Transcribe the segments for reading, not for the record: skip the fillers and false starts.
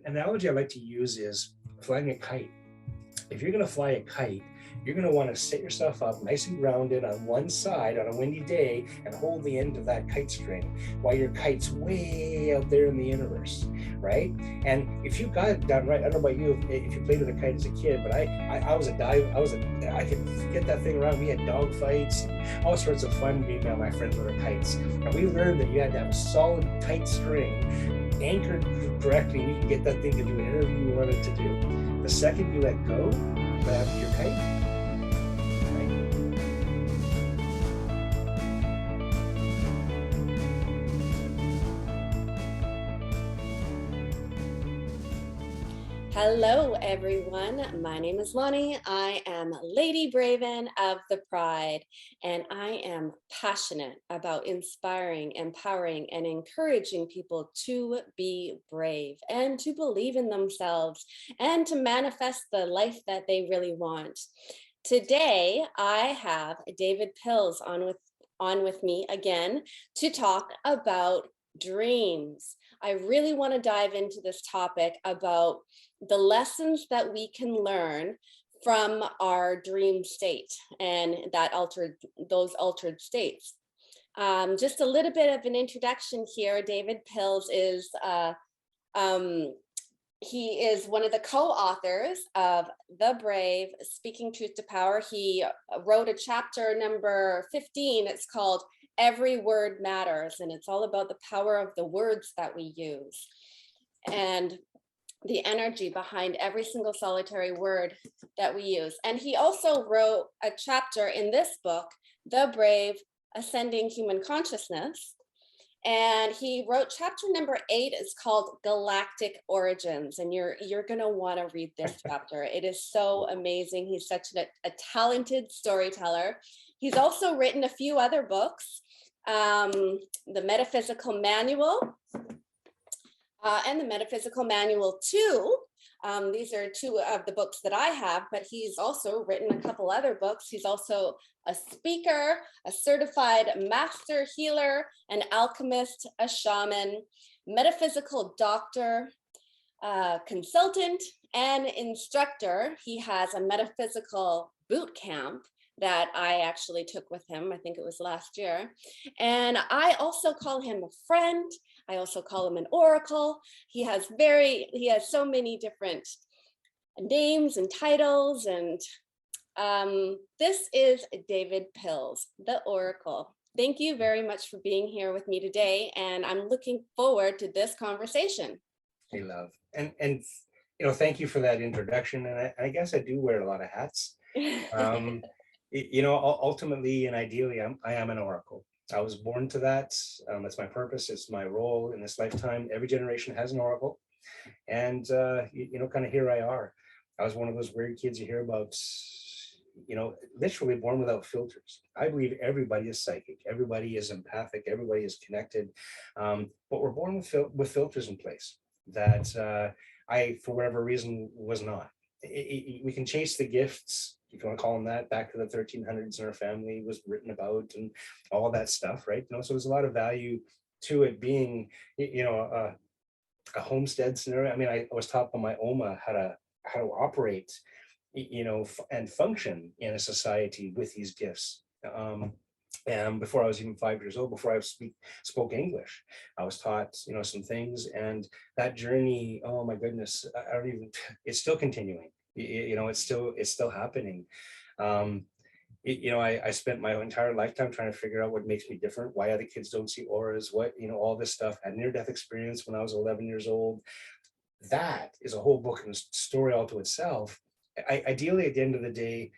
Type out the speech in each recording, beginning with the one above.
An analogy I like to use is flying a kite. If you're going to fly a kite, you're going to want to set yourself up nice and grounded on one side on a windy day and hold the end of that kite string while your kite's way out there in the universe, right? And if you got it done right, I don't know about you, if you played with a kite as a kid, but I was a dive, I could get that thing around. We had dog fights and all sorts of fun being around my friends with our kites. And we learned that you had to have a solid tight string anchored correctly, and you can get that thing to do whatever you want it to do. The second you let go, what happens to your kite? Hello, everyone. My name is Lonnie. I am Lady Braven of the Pride, and I am passionate about inspiring, empowering, and encouraging people to be brave and to believe in themselves and to manifest the life that they really want. Today, I have David Pilz on with me again to talk about dreams. I really want to dive into this topic about the lessons that we can learn from our dream state and those altered states. Just a little bit of an introduction here. David Pilz is he is one of the co-authors of The Brave, Speaking Truth to Power. He wrote a chapter number 15. It's called Every Word Matters, and it's all about the power of the words that we use and the energy behind every single solitary word that we use. And he also wrote a chapter in this book, The Brave, Ascending Human Consciousness. And he wrote chapter number 8. It's called Galactic Origins. And you're going to want to read this chapter. It is so amazing. He's such a talented storyteller. He's also written a few other books, The Metaphysical Manual and The Metaphysical Manual 2. These are two of the books that I have, but he's also written a couple other books. He's also a speaker, a certified master healer, an alchemist, a shaman, metaphysical doctor, consultant, and instructor. He has a metaphysical boot camp that I actually took with him. I think it was last year. And I also call him a friend. I also call him an oracle. He has so many different names and titles. And this is David Pilz, the Oracle. Thank you very much for being here with me today. And I'm looking forward to this conversation. Hey, love. And thank you for that introduction. And I guess I do wear a lot of hats. Ultimately and ideally, I am an oracle. I was born to that. It's my purpose. It's my role in this lifetime. Every generation has an oracle. And, kind of here I are. I was one of those weird kids you hear about, literally born without filters. I believe everybody is psychic. Everybody is empathic. Everybody is connected. But we're born with filters in place that I, for whatever reason, was not. We can chase the gifts, if you want to call them that, back to the 1300s in our family was written about and all that stuff, right? So there's a lot of value to it being, a homestead scenario. I mean, I was taught by my Oma how to operate, and function in a society with these gifts. And before I was even 5 years old, before I spoke English, I was taught, some things, and that journey, oh my goodness, it's still continuing. It's still happening. I spent my entire lifetime trying to figure out what makes me different, why other kids don't see auras, all this stuff. I had near-death experience when I was 11 years old. That is a whole book and story all to itself. Ideally, at the end of the day,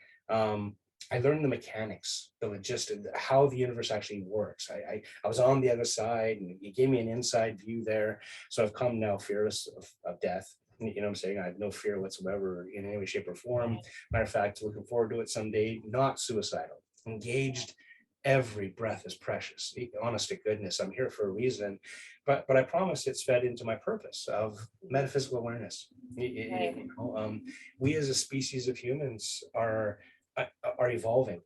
I learned the mechanics, the logistics, how the universe actually works. I was on the other side, and it gave me an inside view there. So I've come now fearless of death. I'm saying? I have no fear whatsoever in any way, shape, or form. Matter of fact, looking forward to it someday, not suicidal, engaged. Every breath is precious. Honest to goodness, I'm here for a reason. But I promise it's fed into my purpose of metaphysical awareness. We as a species of humans are evolving.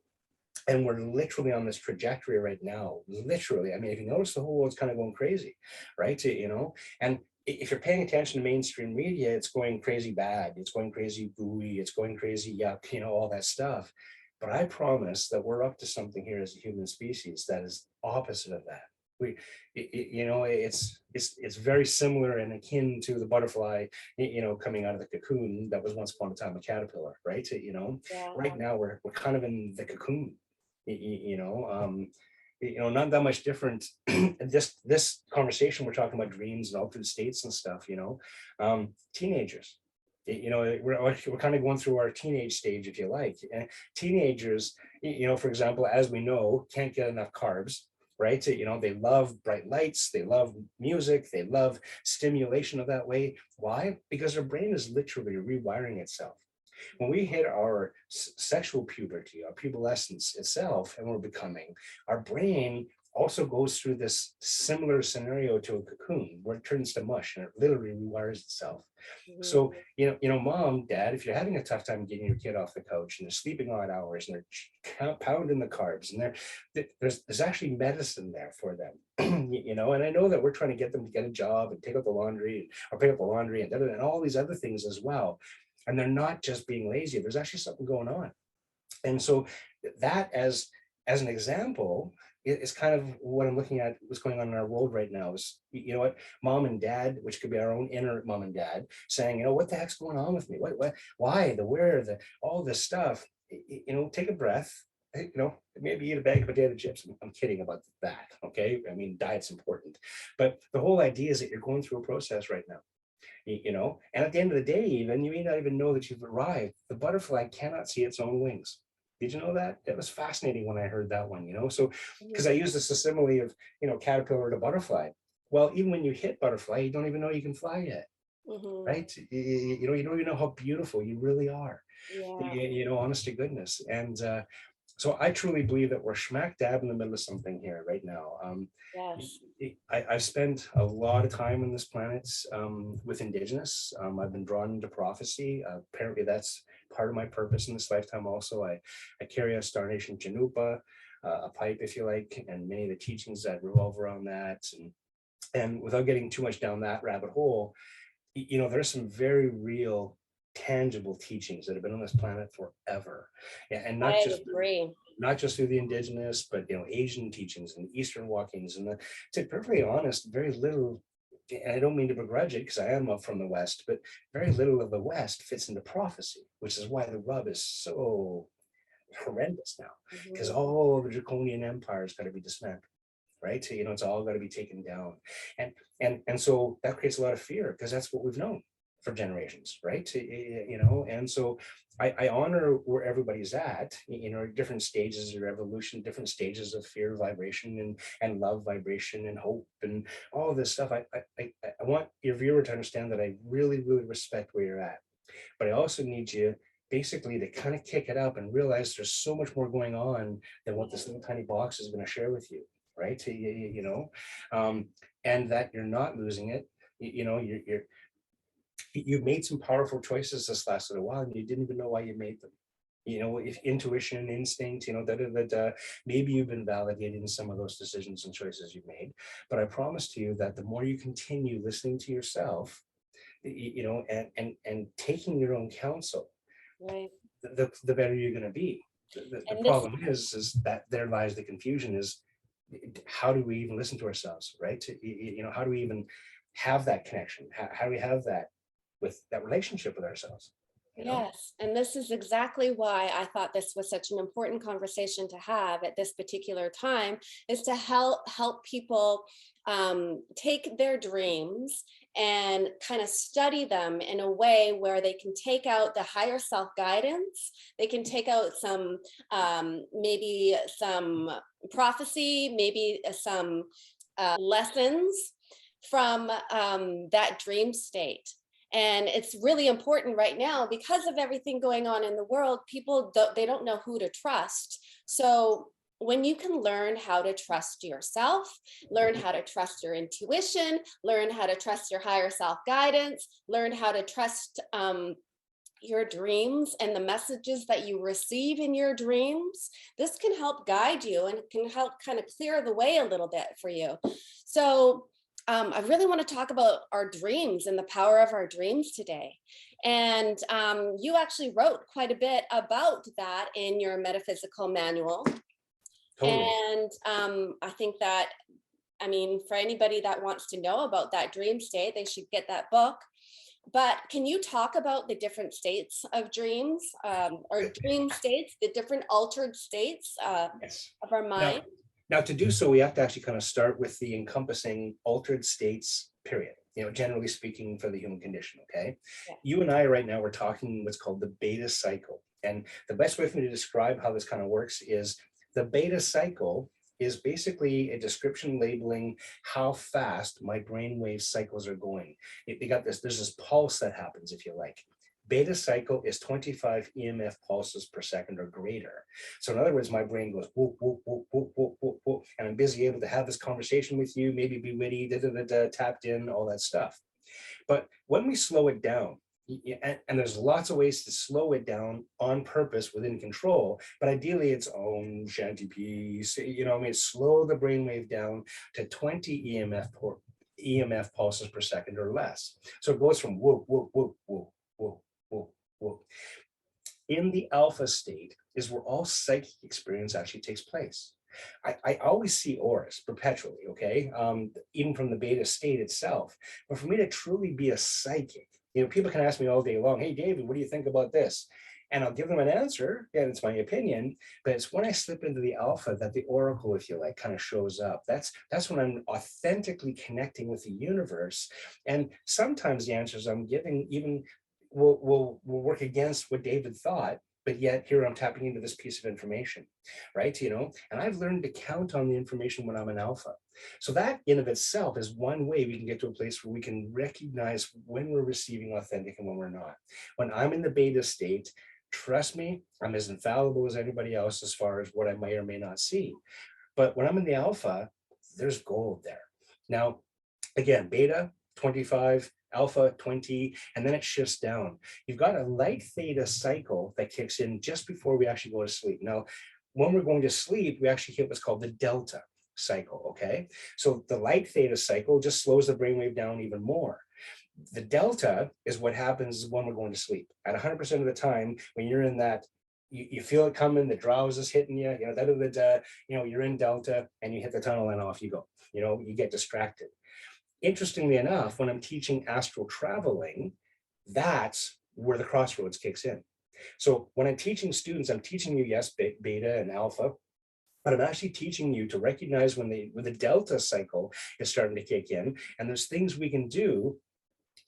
And we're literally on this trajectory right now. Literally. I mean, if you notice, the whole world's kind of going crazy, right? And if you're paying attention to mainstream media, it's going crazy bad, it's going crazy gooey, it's going crazy yuck, all that stuff. But I promise that we're up to something here as a human species that is opposite of that. It's very similar and akin to the butterfly, coming out of the cocoon that was once upon a time a caterpillar, right? Yeah. Right now we're kind of in the cocoon, not that much different. This conversation, we're talking about dreams and altered states and stuff, teenagers, we're kind of going through our teenage stage, if you like. And teenagers, for example, as we know, can't get enough carbs, right? They love bright lights, they love music, they love stimulation of that way. Why? Because their brain is literally rewiring itself. When we hit our sexual puberty, our pubescence itself, and we're becoming, our brain also goes through this similar scenario to a cocoon where it turns to mush and it literally rewires itself. So, mom, dad, if you're having a tough time getting your kid off the couch and they're sleeping odd hours and they're pounding the carbs, and there's actually medicine there for them, and I know that we're trying to get them to get a job and take out the laundry or pick up the laundry and all these other things as well. And they're not just being lazy, there's actually something going on. And so that as an example, is kind of what I'm looking at, what's going on in our world right now is, mom and dad, which could be our own inner mom and dad, saying, what the heck's going on with me? What, why, the where, all this stuff, take a breath, maybe eat a bag of potato chips. I'm kidding about that, okay? I mean, diet's important. But the whole idea is that you're going through a process right now. And at the end of the day, even, you may not even know that you've arrived. The butterfly cannot see its own wings. Did you know that? It was fascinating when I heard that one, So, because I use this simile of, caterpillar to butterfly. Well, even when you hit butterfly, you don't even know you can fly yet, right? You don't even know how beautiful you really are, honest to goodness. And so I truly believe that we're smack dab in the middle of something here right now. Yes. I've spent a lot of time on this planet with Indigenous. I've been drawn into prophecy. Apparently that's part of my purpose in this lifetime also. I carry a Star Nation Chanupa, a pipe, if you like, and many of the teachings that revolve around that. And without getting too much down that rabbit hole, there's some very real, tangible teachings that have been on this planet forever. And not just through the Indigenous, but Asian teachings and Eastern walkings. And to be perfectly honest, very little, and I don't mean to begrudge it because I am up from the West, but very little of the West fits into prophecy, which is why the rub is so horrendous now, because all the draconian empires got to be dismantled, right? So, it's all got to be taken down. And so that creates a lot of fear because that's what we've known for generations, right? And so I honor where everybody's at, different stages of evolution, different stages of fear vibration and love vibration and hope and all of this stuff. I want your viewer to understand that I really, really respect where you're at, but I also need you basically to kind of kick it up and realize there's so much more going on than what this little tiny box is going to share with you, right? And that you're not losing it. You've made some powerful choices this last little while and you didn't even know why you made them. If intuition, instinct, maybe you've been validated in some of those decisions and choices you've made. But I promise to you that the more you continue listening to yourself, and taking your own counsel, right, the better you're going to be. The problem is that there lies the confusion is, how do we even listen to ourselves, right? How do we even have that connection? How do we have that with that relationship with ourselves? Yes, and this is exactly why I thought this was such an important conversation to have at this particular time, is to help people take their dreams and kind of study them in a way where they can take out the higher self guidance, they can take out some maybe some prophecy, maybe some lessons from that dream state. And it's really important right now because of everything going on in the world. People they don't know who to trust. So when you can learn how to trust yourself, learn how to trust your intuition, learn how to trust your higher self guidance, learn how to trust your dreams and the messages that you receive in your dreams, this can help guide you and can help kind of clear the way a little bit for you. So I really want to talk about our dreams and the power of our dreams today. And you actually wrote quite a bit about that in your metaphysical manual. Totally. And I think that, I mean, for anybody that wants to know about that dream state, they should get that book. But can you talk about the different states of dreams, or dream states, the different altered states Yes. of our mind? Now, to do so, we have to actually kind of start with the encompassing altered states, period. Generally speaking, for the human condition, okay? Yeah. You and I right now, we're talking what's called the beta cycle. And the best way for me to describe how this kind of works is the beta cycle is basically a description labeling how fast my brainwave cycles are going. There's this pulse that happens, if you like. Beta cycle is 25 EMF pulses per second or greater. So in other words, my brain goes whoop, whoop, whoop, whoop, whoop, whoop, whoop, and I'm busy able to have this conversation with you, maybe be witty, tapped in, all that stuff. But when we slow it down, and there's lots of ways to slow it down on purpose within control, but ideally it's Om Shanti Peace, slow the brainwave down to 20 EMF pulses per second or less. So it goes from whoop, whoop, whoop, whoop, whoop, whoop, whoop. In the alpha state is where all psychic experience actually takes place. I always see auras perpetually, okay? Even from the beta state itself. But for me to truly be a psychic, people can ask me all day long, hey, David, what do you think about this? And I'll give them an answer, and it's my opinion, but it's when I slip into the alpha that the oracle, if you like, kind of shows up. That's when I'm authentically connecting with the universe. And sometimes the answers I'm giving even will work against what David thought, but yet here I'm tapping into this piece of information, right? And I've learned to count on the information when I'm an alpha. So that in of itself is one way we can get to a place where we can recognize when we're receiving authentic and when we're not. When I'm in the beta state, trust me, I'm as infallible as anybody else as far as what I may or may not see. But when I'm in the alpha, there's gold there. Now, again, beta, 25, alpha 20, and then it shifts down. You've got a light theta cycle that kicks in just before we actually go to sleep. Now, when we're going to sleep, we actually hit what's called the delta cycle, okay? So the light theta cycle just slows the brainwave down even more. The delta is what happens when we're going to sleep. At 100% of the time, when you're in that, you feel it coming, the drowse is hitting you, you're in delta and you hit the tunnel and off you go. You get distracted. Interestingly enough, when I'm teaching astral traveling, that's where the crossroads kicks in. So when I'm teaching students, I'm teaching you, yes, beta and alpha, but I'm actually teaching you to recognize when the delta cycle is starting to kick in, and there's things we can do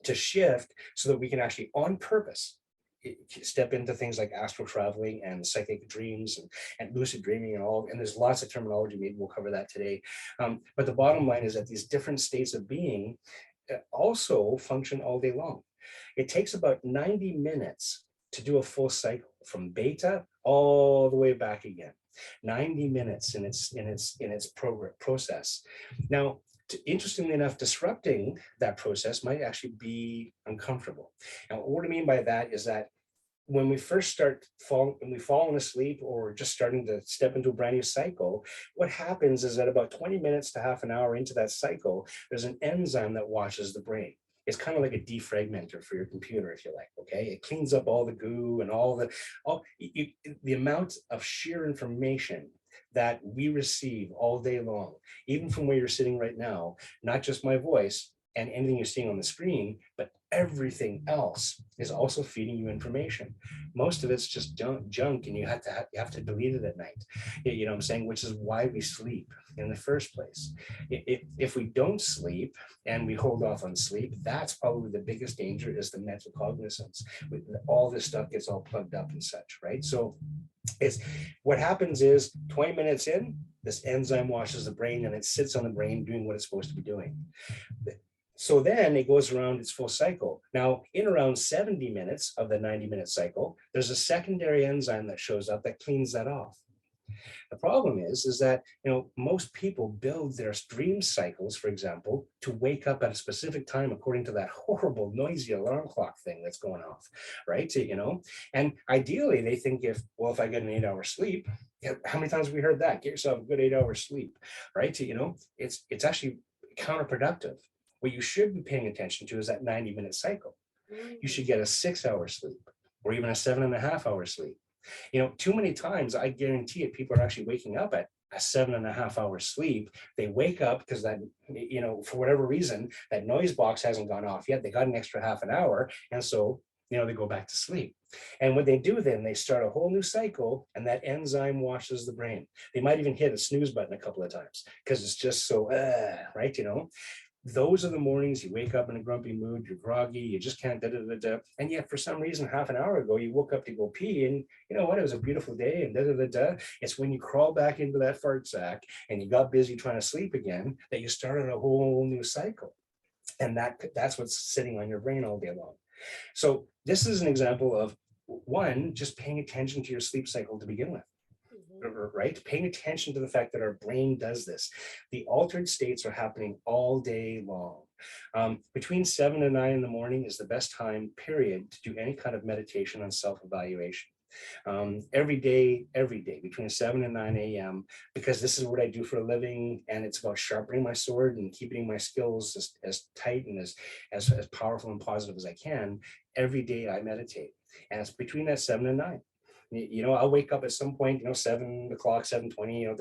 to shift so that we can actually, on purpose, step into things like astral traveling and psychic dreams and lucid dreaming and there's lots of terminology, maybe we'll cover that today. But the bottom line is that these different states of being also function all day long. It takes about 90 minutes to do a full cycle from beta all the way back again. 90 minutes in its process. Now, interestingly enough, disrupting that process might actually be uncomfortable. And what I mean by that is that when we first when we've fallen asleep or just starting to step into a brand new cycle, what happens is that about 20 minutes to half an hour into that cycle, there's an enzyme that washes the brain. It's kind of like a defragmenter for your computer, if you like, okay? It cleans up all the goo and the amount of sheer information that we receive all day long, even from where you're sitting right now, not just my voice and anything you're seeing on the screen, but everything else is also feeding you information. Most of it's just junk, and you have to delete it at night. You know what I'm saying? Which is why we sleep in the first place. If we don't sleep and we hold off on sleep, that's probably the biggest danger, is the mental cognizance. All this stuff gets all plugged up and such, right? So what happens is 20 minutes in, this enzyme washes the brain and it sits on the brain doing what it's supposed to be doing. So then it goes around its full cycle. Now, in around 70 minutes of the 90-minute cycle, there's a secondary enzyme that shows up that cleans that off. The problem is that, most people build their dream cycles, for example, to wake up at a specific time according to that horrible, noisy alarm clock thing that's going off, right? And ideally they think if I get an 8-hour sleep, how many times have we heard that? Get yourself a good 8 hours sleep, right? It's actually counterproductive. What you should be paying attention to is that 90-minute cycle. You should get a 6-hour sleep or even a 7.5-hour sleep. Too many times, I guarantee it, people are actually waking up at a 7.5-hour sleep. They wake up because that, for whatever reason, that noise box hasn't gone off yet. They got an extra half an hour. And so, they go back to sleep. And what they do then, they start a whole new cycle, and that enzyme washes the brain. They might even hit a snooze button a couple of times because it's just so, right? Those are the mornings you wake up in a grumpy mood, you're groggy, you just can't da-da-da-da. And yet for some reason, half an hour ago, you woke up to go pee, and you know what, it was a beautiful day and da-da-da-da. It's when you crawl back into that fart sack and you got busy trying to sleep again that you started a whole new cycle. And that's what's sitting on your brain all day long. So this is an example of, one, just paying attention to your sleep cycle to begin with. Right? Paying attention to the fact that our brain does this. The altered states are happening all day long. Between 7 and 9 in the morning is the best time period to do any kind of meditation on self-evaluation. Every day, between 7 and 9 a.m., because this is what I do for a living, and it's about sharpening my sword and keeping my skills as tight and as powerful and positive as I can. Every day I meditate, and it's between that 7 and 9. I'll wake up at some point, 7 o'clock, 7:20,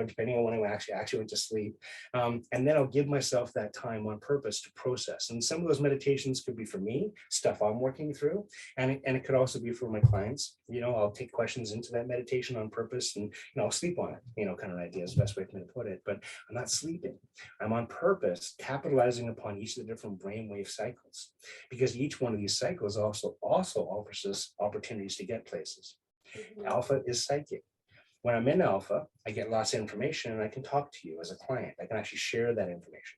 depending on when I actually went to sleep. And then I'll give myself that time on purpose to process. And some of those meditations could be for me, stuff I'm working through. And it could also be for my clients. I'll take questions into that meditation on purpose, and I'll sleep on it, kind of an idea is the best way for me to put it. But I'm not sleeping. I'm on purpose capitalizing upon each of the different brainwave cycles, because each one of these cycles also offers us opportunities to get places. Alpha is psychic. When I'm in alpha, I get lots of information and I can talk to you as a client. I can actually share that information.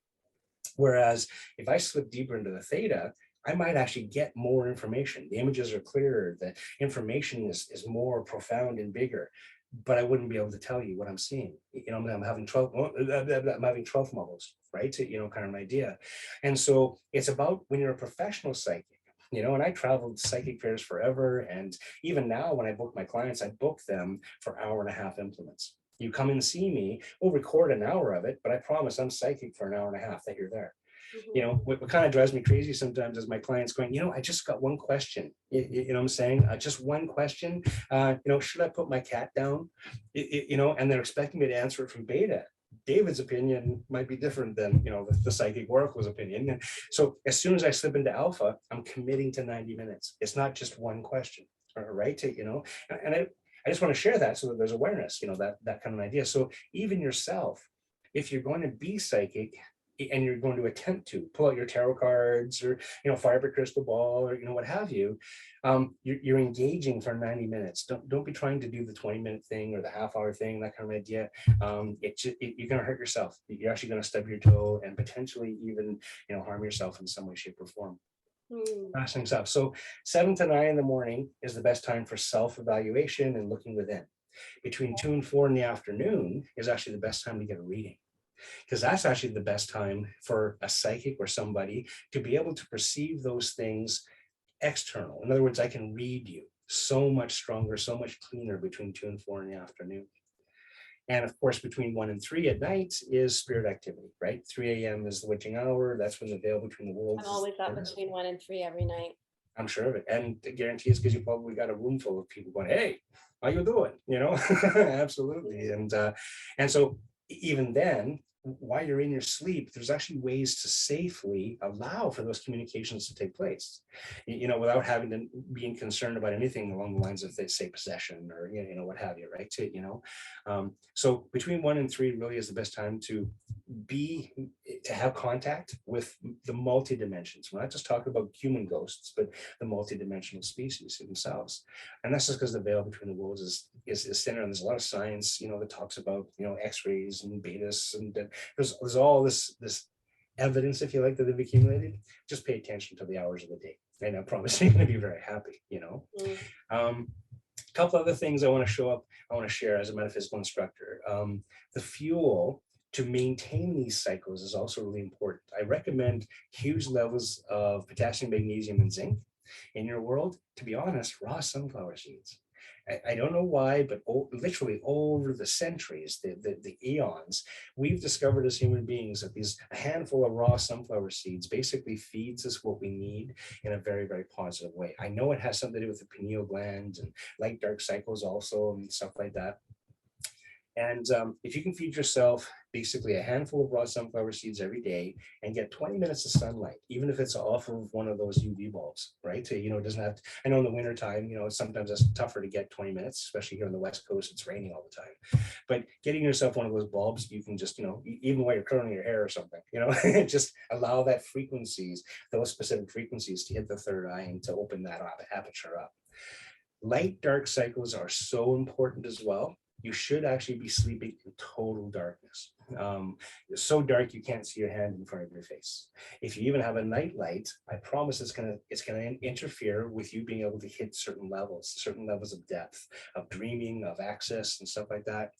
Whereas if I slip deeper into the theta, I might actually get more information. The images are clearer, the information is more profound and bigger, but I wouldn't be able to tell you what I'm seeing. I'm having 12th models, right? Kind of an idea. And so it's about when you're a professional psychic, and I traveled psychic fairs forever. And even now, when I book my clients, I book them for 1.5 hour implements. You come and see me, we'll record an hour of it, but I promise I'm psychic for 1.5 hours that you're there. What kind of drives me crazy sometimes is my clients going, I just got one question. What I'm saying? Just one question. Should I put my cat down? And they're expecting me to answer it from beta. David's opinion might be different than the psychic oracle's opinion. And so as soon as I slip into alpha, I'm committing to 90 minutes. It's not just one question, right? And I just want to share that so that there's awareness, that kind of idea. So even yourself, if you're going to be psychic and you're going to attempt to pull out your tarot cards or fire up a crystal ball or what have you, you're engaging for 90 minutes. Don't be trying to do the 20-minute thing or the half-hour thing, that kind of idea. You're going to hurt yourself. You're actually going to stub your toe and potentially even harm yourself in some way, shape, or form. Fascinating stuff. So 7 to 9 in the morning is the best time for self-evaluation and looking within. Between 2 and 4 in the afternoon is actually the best time to get a reading, because that's actually the best time for a psychic or somebody to be able to perceive those things external. In other words, I can read you so much stronger, so much cleaner between 2 and 4 in the afternoon. And of course, between 1 and 3 at night is spirit activity, right? 3 a.m. is the witching hour. That's when the veil between the worlds. I'm always up between 1 and 3 every night. I'm sure of it. And I guarantee it's because you probably got a room full of people going, hey, how you doing? Absolutely. And so even then, while you're in your sleep, there's actually ways to safely allow for those communications to take place, without having to being concerned about anything along the lines of, say, possession or, what have you, right? So between 1 and 3 really is the best time to have contact with the multi-dimensions. We're not just talking about human ghosts, but the multi-dimensional species themselves. And that's just because the veil between the worlds is thinner. And there's a lot of science, that talks about, X-rays and betas, and there's all this evidence, if you like, that they've accumulated. Just pay attention to the hours of the day, and I promise you're going to be very happy. A couple other things I want to share as a metaphysical instructor. The fuel to maintain these cycles is also really important. I recommend huge levels of potassium, magnesium, and zinc in your world. To be honest, raw sunflower seeds. I don't know why, but literally over the centuries, the eons, we've discovered as human beings that a handful of raw sunflower seeds basically feeds us what we need in a very, very positive way. I know it has something to do with the pineal gland and light dark cycles also and stuff like that. And if you can feed yourself basically a handful of raw sunflower seeds every day and get 20 minutes of sunlight, even if it's off of one of those UV bulbs, right? So, it doesn't have to, I know in the wintertime, sometimes it's tougher to get 20 minutes, especially here on the West Coast, it's raining all the time. But getting yourself one of those bulbs, you can just, even while you're curling your hair or something, just allow that frequencies, those specific frequencies to hit the third eye and to open that aperture up. Light dark cycles are so important as well. You should actually be sleeping in total darkness. It's so dark you can't see your hand in front of your face. If you even have a night light, I promise it's gonna interfere with you being able to hit certain levels of depth, of dreaming, of access, and stuff like that,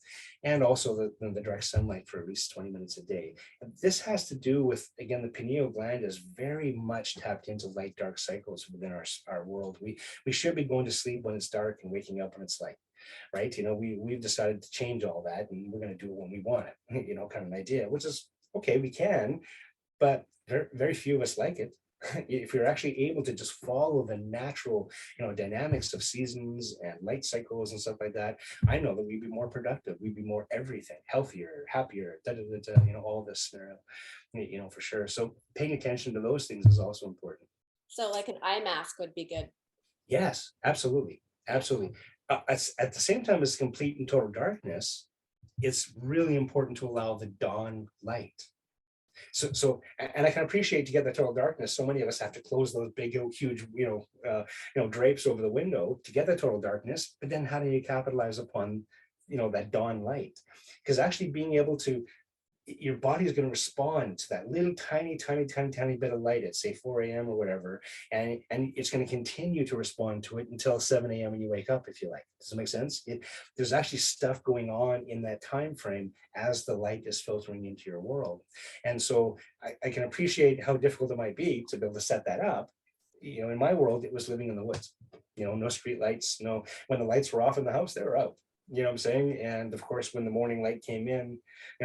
and also the direct sunlight for at least 20 minutes a day. And this has to do with, again, the pineal gland is very much tapped into light dark cycles within our world. We should be going to sleep when it's dark and waking up when it's light. Right? We've decided to change all that and we're going to do it when we want it, kind of an idea, which is okay, we can, but very, very few of us like it. If you're actually able to just follow the natural, dynamics of seasons and light cycles and stuff like that, I know that we'd be more productive, we'd be more everything, healthier, happier, all this scenario, for sure. So paying attention to those things is also important. So like an eye mask would be good. Yes, absolutely. Absolutely. At the same time as complete and total darkness, it's really important to allow the dawn light. So, and I can appreciate to get the total darkness, so many of us have to close those big, huge, drapes over the window to get the total darkness. But then how do you capitalize upon, that dawn light? Because actually being able to, your body is going to respond to that little tiny bit of light at say 4 a.m. or whatever, and it's going to continue to respond to it until 7 a.m. when you wake up, if you like. Does it make sense? There's actually stuff going on in that time frame as the light is filtering into your world. And so I can appreciate how difficult it might be to be able to set that up. In my world, it was living in the woods. No street lights, when the lights were off in the house, they were out. You know what I'm saying? And of course, when the morning light came in,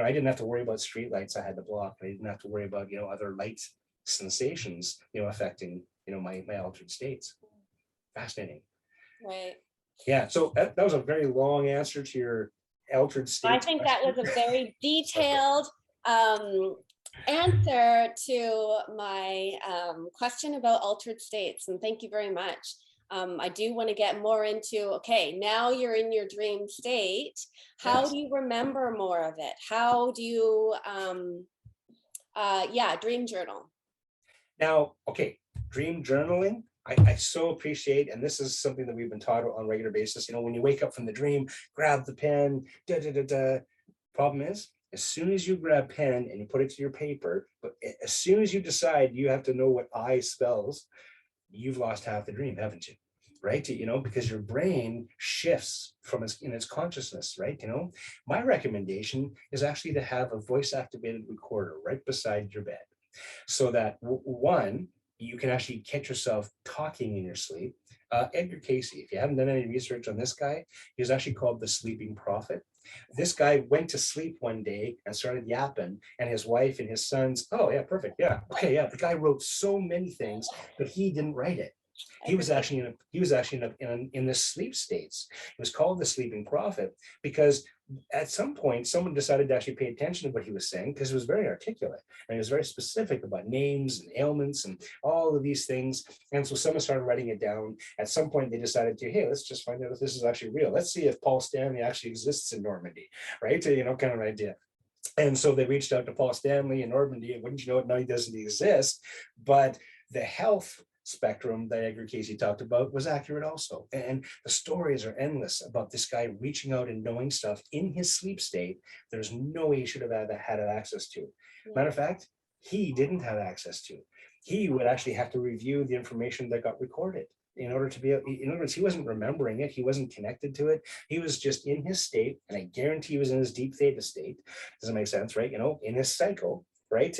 I didn't have to worry about street lights I had to block. I didn't have to worry about, other light sensations, affecting, my altered states. Fascinating. Right. Yeah. So that was a very long answer to your altered state. I think that was a very detailed answer to my question about altered states. And thank you very much. I do want to get more into, okay, now you're in your dream state. How do you remember more of it? How do you, dream journal? Now, okay, dream journaling, I so appreciate, and this is something that we've been taught on a regular basis. When you wake up from the dream, grab the pen, Problem is, as soon as you grab pen and you put it to your paper, but as soon as you decide you have to know what I spells, you've lost half the dream, haven't you? Right? Because your brain shifts from its consciousness, right? My recommendation is actually to have a voice activated recorder right beside your bed, so that one, you can actually catch yourself talking in your sleep. Edgar Cayce, if you haven't done any research on this guy, he was actually called the sleeping prophet. This guy went to sleep one day and started yapping, and his wife and his sons, oh yeah, perfect, yeah, okay, yeah. The guy wrote so many things, but he didn't write it. He was actually in this sleep states. It was called the sleeping prophet because at some point someone decided to actually pay attention to what he was saying, because it was very articulate and he was very specific about names and ailments and all of these things. And so someone started writing it down. At some point they decided to, hey, let's just find out if this is actually real. Let's see if Paul Stanley actually exists in Normandy, right? Kind of an idea. And so they reached out to Paul Stanley in Normandy, and wouldn't you know it, now he doesn't exist. But the health spectrum that Edgar Cayce talked about was accurate also. And the stories are endless about this guy reaching out and knowing stuff in his sleep state. There's no way he should have had access to. Matter of fact, he didn't have access to. He would actually have to review the information that got recorded in order to be able, in other words, he wasn't remembering it. He wasn't connected to it. He was just in his state, and I guarantee he was in his deep theta state. Does it make sense, right? In his cycle. right?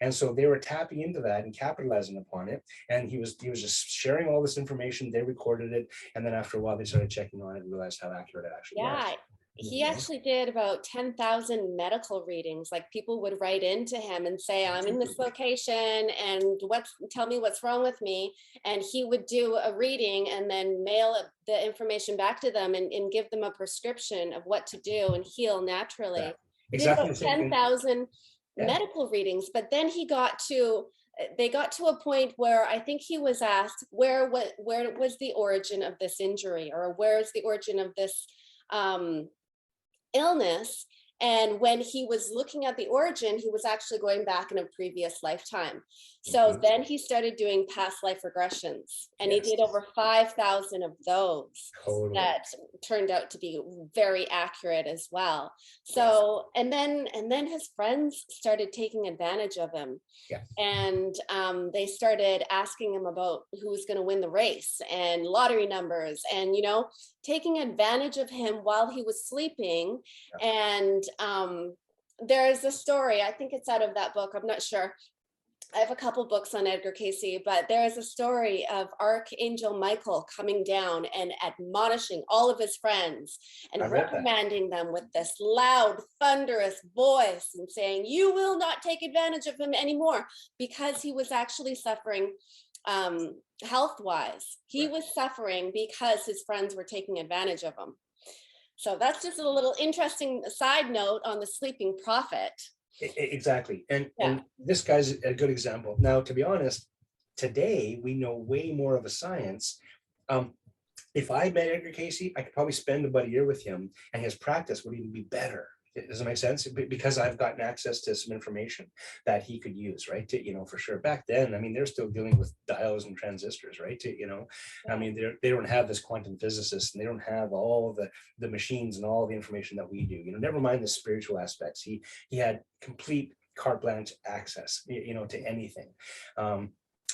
And so they were tapping into that and capitalizing upon it. And he was just sharing all this information. They recorded it, and then after a while, they started checking on it and realized how accurate it actually was. Yeah, he actually did about 10,000 medical readings. Like people would write into him and say, I'm in this location and tell me what's wrong with me. And he would do a reading and then mail the information back to them and give them a prescription of what to do and heal naturally. Yeah, He did exactly about the same thing. 10,000 Yeah. medical readings, but then they got to a point where I think he was asked, where was the origin of this injury, or where's the origin of this illness? And when he was looking at the origin, he was actually going back in a previous lifetime. So then he started doing past life regressions, and he did over 5,000 of those that turned out to be very accurate as well. So, and then his friends started taking advantage of him. And they started asking him about who's going to win the race and lottery numbers, and, you know, taking advantage of him while he was sleeping. And there's a story, I think it's out of that book, I'm not sure. I have a couple books on Edgar Cayce, but there is a story of Archangel Michael coming down and admonishing all of his friends and reprimanding them with this loud, thunderous voice and saying, you will not take advantage of him anymore, because he was actually suffering health-wise. He was suffering because his friends were taking advantage of him. So that's just a little interesting side note on the sleeping prophet. Exactly. And this guy's a good example. Now, to be honest, today we know way more of a science. If I met Edgar Cayce, I could probably spend about a year with him, and his practice would even be better. Does it make sense? Because I've gotten access to some information that he could use, right? You know, for sure. Back then, I mean, they're still dealing with diodes and transistors, right? You know, I mean, they don't have this quantum physicist, and they don't have all the machines and all the information that we do. You know, never mind the spiritual aspects. He had complete carte blanche access, you know, to anything.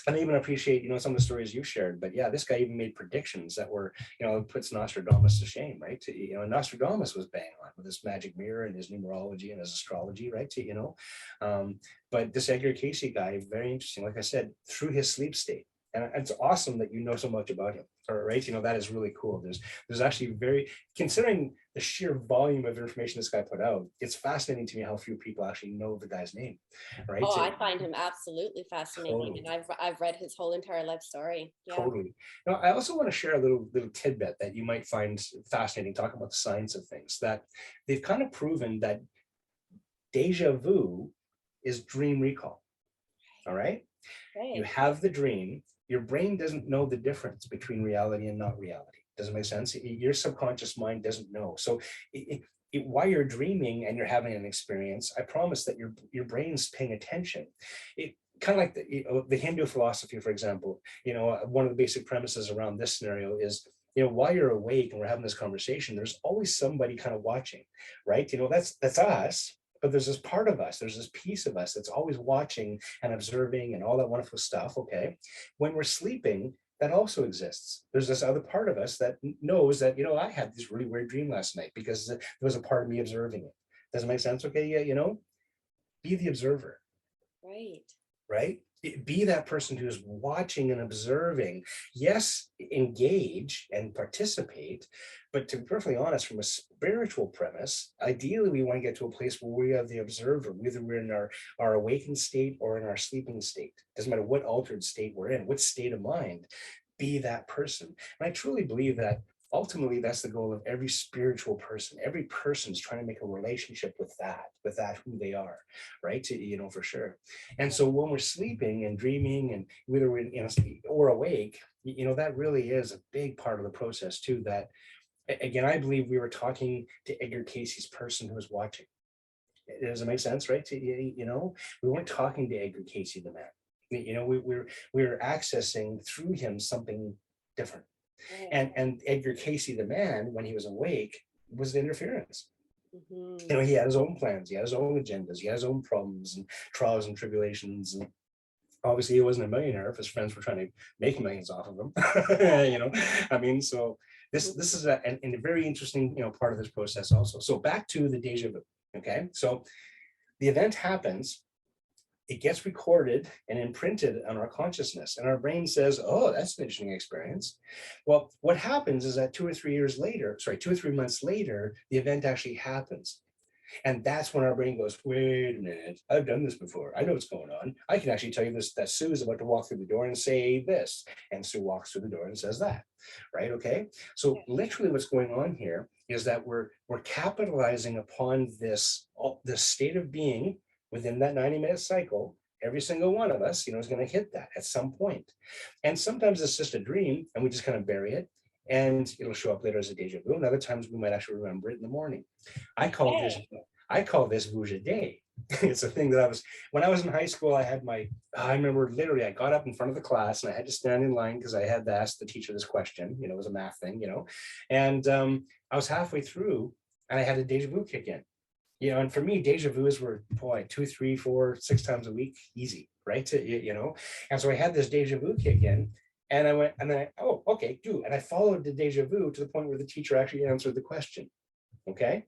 And I even appreciate, you know, some of the stories you shared, but yeah, this guy even made predictions that were, you know, puts Nostradamus to shame, right? You know, Nostradamus was bang on with his magic mirror and his numerology and his astrology, right? You know, but this Edgar Cayce guy, very interesting, like I said, through his sleep state. And it's awesome that you know so much about him, right? You know, that is really cool. There's actually considering the sheer volume of information this guy put out, it's fascinating to me how few people actually know the guy's name, right? Oh, I find him absolutely fascinating. And I've read his whole entire life story. Yeah. Totally. Now, I also want to share a little tidbit that you might find fascinating, talking about the science of things, that they've kind of proven that deja vu is dream recall. All right? You have the dream. Your brain doesn't know the difference between reality and not reality. Does it make sense? Your subconscious mind doesn't know. So while you're dreaming and you're having an experience, I promise that your brain's paying attention. It kind of like the Hindu philosophy, for example. You know, one of the basic premises around this scenario is, you know, while you're awake and we're having this conversation, there's always somebody kind of watching, right? You know, that's us. But there's this part of us, there's this piece of us that's always watching and observing and all that wonderful stuff, okay? When we're sleeping, that also exists. There's this other part of us that knows that, you know, I had this really weird dream last night because there was a part of me observing it. Does it make sense? Okay, yeah, you know, be the observer. Right? Be that person who's watching and observing. Yes, engage and participate, but to be perfectly honest, from a spiritual premise, ideally we want to get to a place where we are the observer, whether we're in our awakened state or in our sleeping state. Doesn't matter what altered state we're in, what state of mind, be that person. And I truly believe that ultimately that's the goal of every spiritual person. Every person's trying to make a relationship with that who they are, right? You know, for sure. And so when we're sleeping and dreaming, and whether we're, you know, or awake, you know, that really is a big part of the process too. That, again, I believe we were talking to Edgar Cayce's person who was watching. Does it make sense, right? You know, we weren't talking to Edgar Cayce the man. You know, we were accessing through him something different. And Edgar Cayce the man, when he was awake, was the interference. You know, he had his own plans, he had his own agendas, he had his own problems and trials and tribulations, and obviously he wasn't a millionaire if his friends were trying to make millions off of him. You know, I mean, so this is a very interesting, you know, part of this process also. So back to the deja vu. Okay, so the event happens, it gets recorded and imprinted on our consciousness, and our brain says, oh, that's an interesting experience. Well, what happens is that 2 or 3 years later, sorry, 2 or 3 months later, the event actually happens. And that's when our brain goes, wait a minute, I've done this before. I know what's going on. I can actually tell you this, that Sue is about to walk through the door and say this. And Sue walks through the door and says that, right? Okay. So literally what's going on here is that we're capitalizing upon this state of being within that 90-minute cycle. Every single one of us, is going to hit that at some point. And sometimes it's just a dream and we just kind of bury it. And it'll show up later as a deja vu. And other times we might actually remember it in the morning. I call this 𝐦𝐤𝐤𝐤. It's a thing that when I was in high school, I remember literally, I got up in front of the class and I had to stand in line because I had to ask the teacher this question, it was a math thing, and I was halfway through and I had a deja vu kick in, and for me, deja vus were 2, 3, 4, 6 times a week, easy, right? And so I had this deja vu kick in. And I went, and then oh, okay, do. And I followed the deja vu to the point where the teacher actually answered the question. Okay.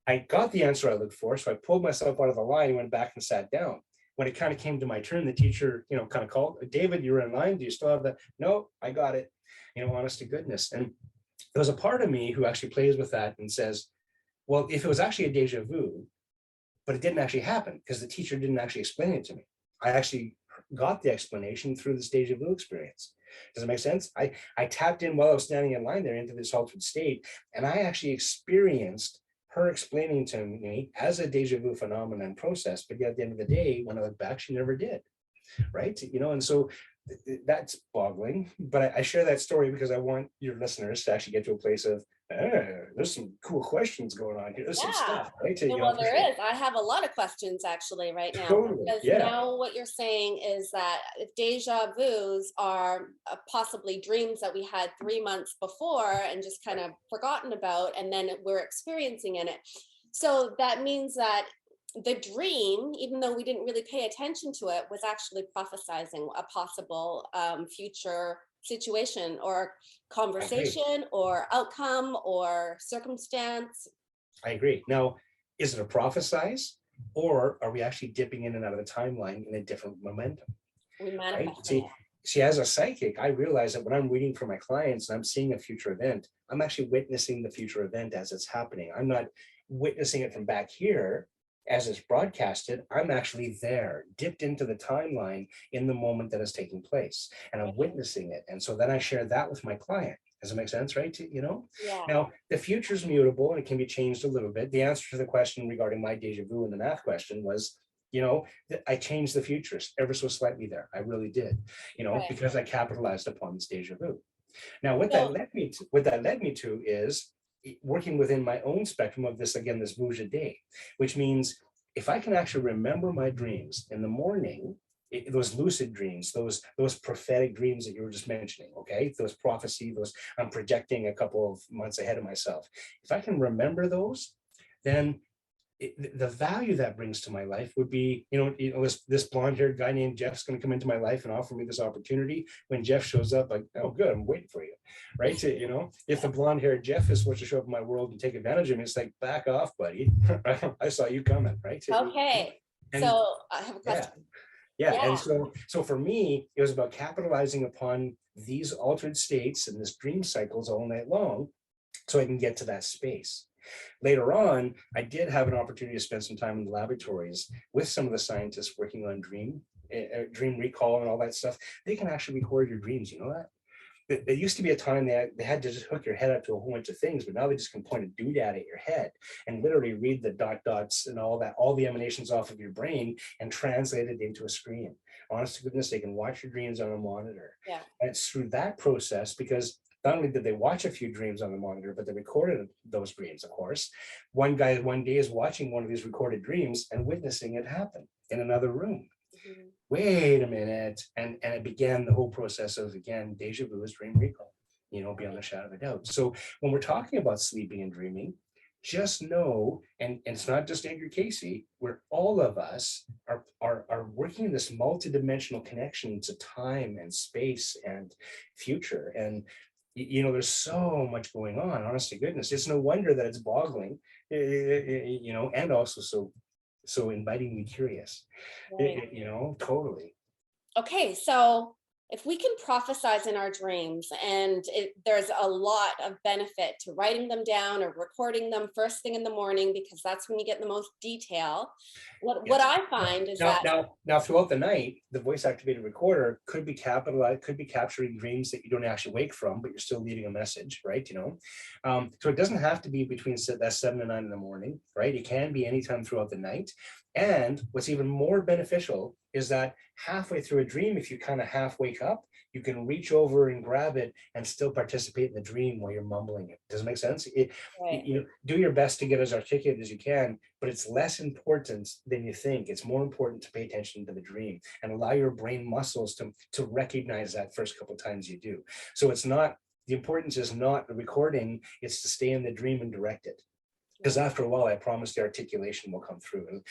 I got the answer I looked for. So I pulled myself out of the line and went back and sat down. When it kind of came to my turn, the teacher, kind of called, David, you're in line. Do you still have that? No, I got it. Honest to goodness. And there was a part of me who actually plays with that and says, well, if it was actually a deja vu, but it didn't actually happen because the teacher didn't actually explain it to me. I actually got the explanation through this deja vu experience. Does it make sense? I tapped in while I was standing in line there into this altered state, and I actually experienced her explaining to me as a deja vu phenomenon process, but yet at the end of the day, when I look back, she never did, right? And so that's boggling, but I share that story because I want your listeners to actually get to a place of, there's some cool questions going on here. There's some stuff, right? Well, there is. I have a lot of questions actually right now. Totally, because now what you're saying is that deja vus are possibly dreams that we had 3 months before and just kind of forgotten about, and then we're experiencing in it. So that means that the dream, even though we didn't really pay attention to it, was actually prophesizing a possible future situation or conversation or outcome or circumstance. I agree. Now, is it a prophesize, or are we actually dipping in and out of the timeline in a different momentum? We manifest. Right? See, as a psychic, I realize that when I'm reading for my clients and I'm seeing a future event, I'm actually witnessing the future event as it's happening. I'm not witnessing it from back here as it's broadcasted. I'm actually there, dipped into the timeline in the moment that is taking place, and I'm witnessing it. And so then I share that with my client. Does it make sense, right? Yeah. Now, the future is mutable and it can be changed a little bit. The answer to the question regarding my deja vu and the math question was, I changed the futures ever so slightly there. I really did, because I capitalized upon this deja vu. Now, what that led me to is working within my own spectrum of this, again, this 𝐦𝐤𝐤, which means if I can actually remember my dreams in the morning, those lucid dreams, those prophetic dreams that you were just mentioning, okay, those prophecy, I'm projecting a couple of months ahead of myself. If I can remember those, then the value that brings to my life would be, this blonde-haired guy named Jeff's going to come into my life and offer me this opportunity. When Jeff shows up, like, oh, good, I'm waiting for you, right? If the blonde-haired Jeff is supposed to show up in my world and take advantage of me, it's like, back off, buddy. I saw you coming, right? Okay. So I have a question. Yeah. And so for me, it was about capitalizing upon these altered states and this dream cycles all night long so I can get to that space. Later on, I did have an opportunity to spend some time in the laboratories with some of the scientists working on dream recall and all that stuff. They can actually record your dreams, you know that? There used to be a time they had to just hook your head up to a whole bunch of things, but now they just can point a doodad at your head and literally read the dots and all that, all the emanations off of your brain and translate it into a screen. Honest to goodness, they can watch your dreams on a monitor. Yeah. And it's through that process, because not only did they watch a few dreams on the monitor, but they recorded those dreams, of course. One guy one day is watching one of these recorded dreams and witnessing it happen in another room. Mm-hmm. Wait a minute. And it began the whole process of, again, deja vu is dream recall, beyond a shadow of a doubt. So when we're talking about sleeping and dreaming, just know, and it's not just Edgar Cayce, where all of us are working in this multidimensional connection to time and space and future. And there's so much going on, honest to goodness. It's no wonder that it's boggling, and also so So inviting to be curious, Right. you know, totally. Okay, so if we can prophesize in our dreams, and there's a lot of benefit to writing them down or recording them first thing in the morning, because that's when you get the most detail. What Yes. I find is Now, that, now, throughout the night, the voice activated recorder could be capitalized, could be capturing dreams that you don't actually wake from, but you're still leaving a message, right? You know, so it doesn't have to be between that 7 and 9 in the morning, right? It can be anytime throughout the night. And what's even more beneficial is that halfway through a dream, if you kind of half wake up, you can reach over and grab it and still participate in the dream while you're mumbling it. Does it make sense? right, You know, do your best to get as articulate as you can, but it's less important than you think. It's more important to pay attention to the dream and allow your brain muscles to recognize that first couple of times you do. So it's not, the importance is not the recording, it's to stay in the dream and direct it. Because right, after a while, I promise the articulation will come through. And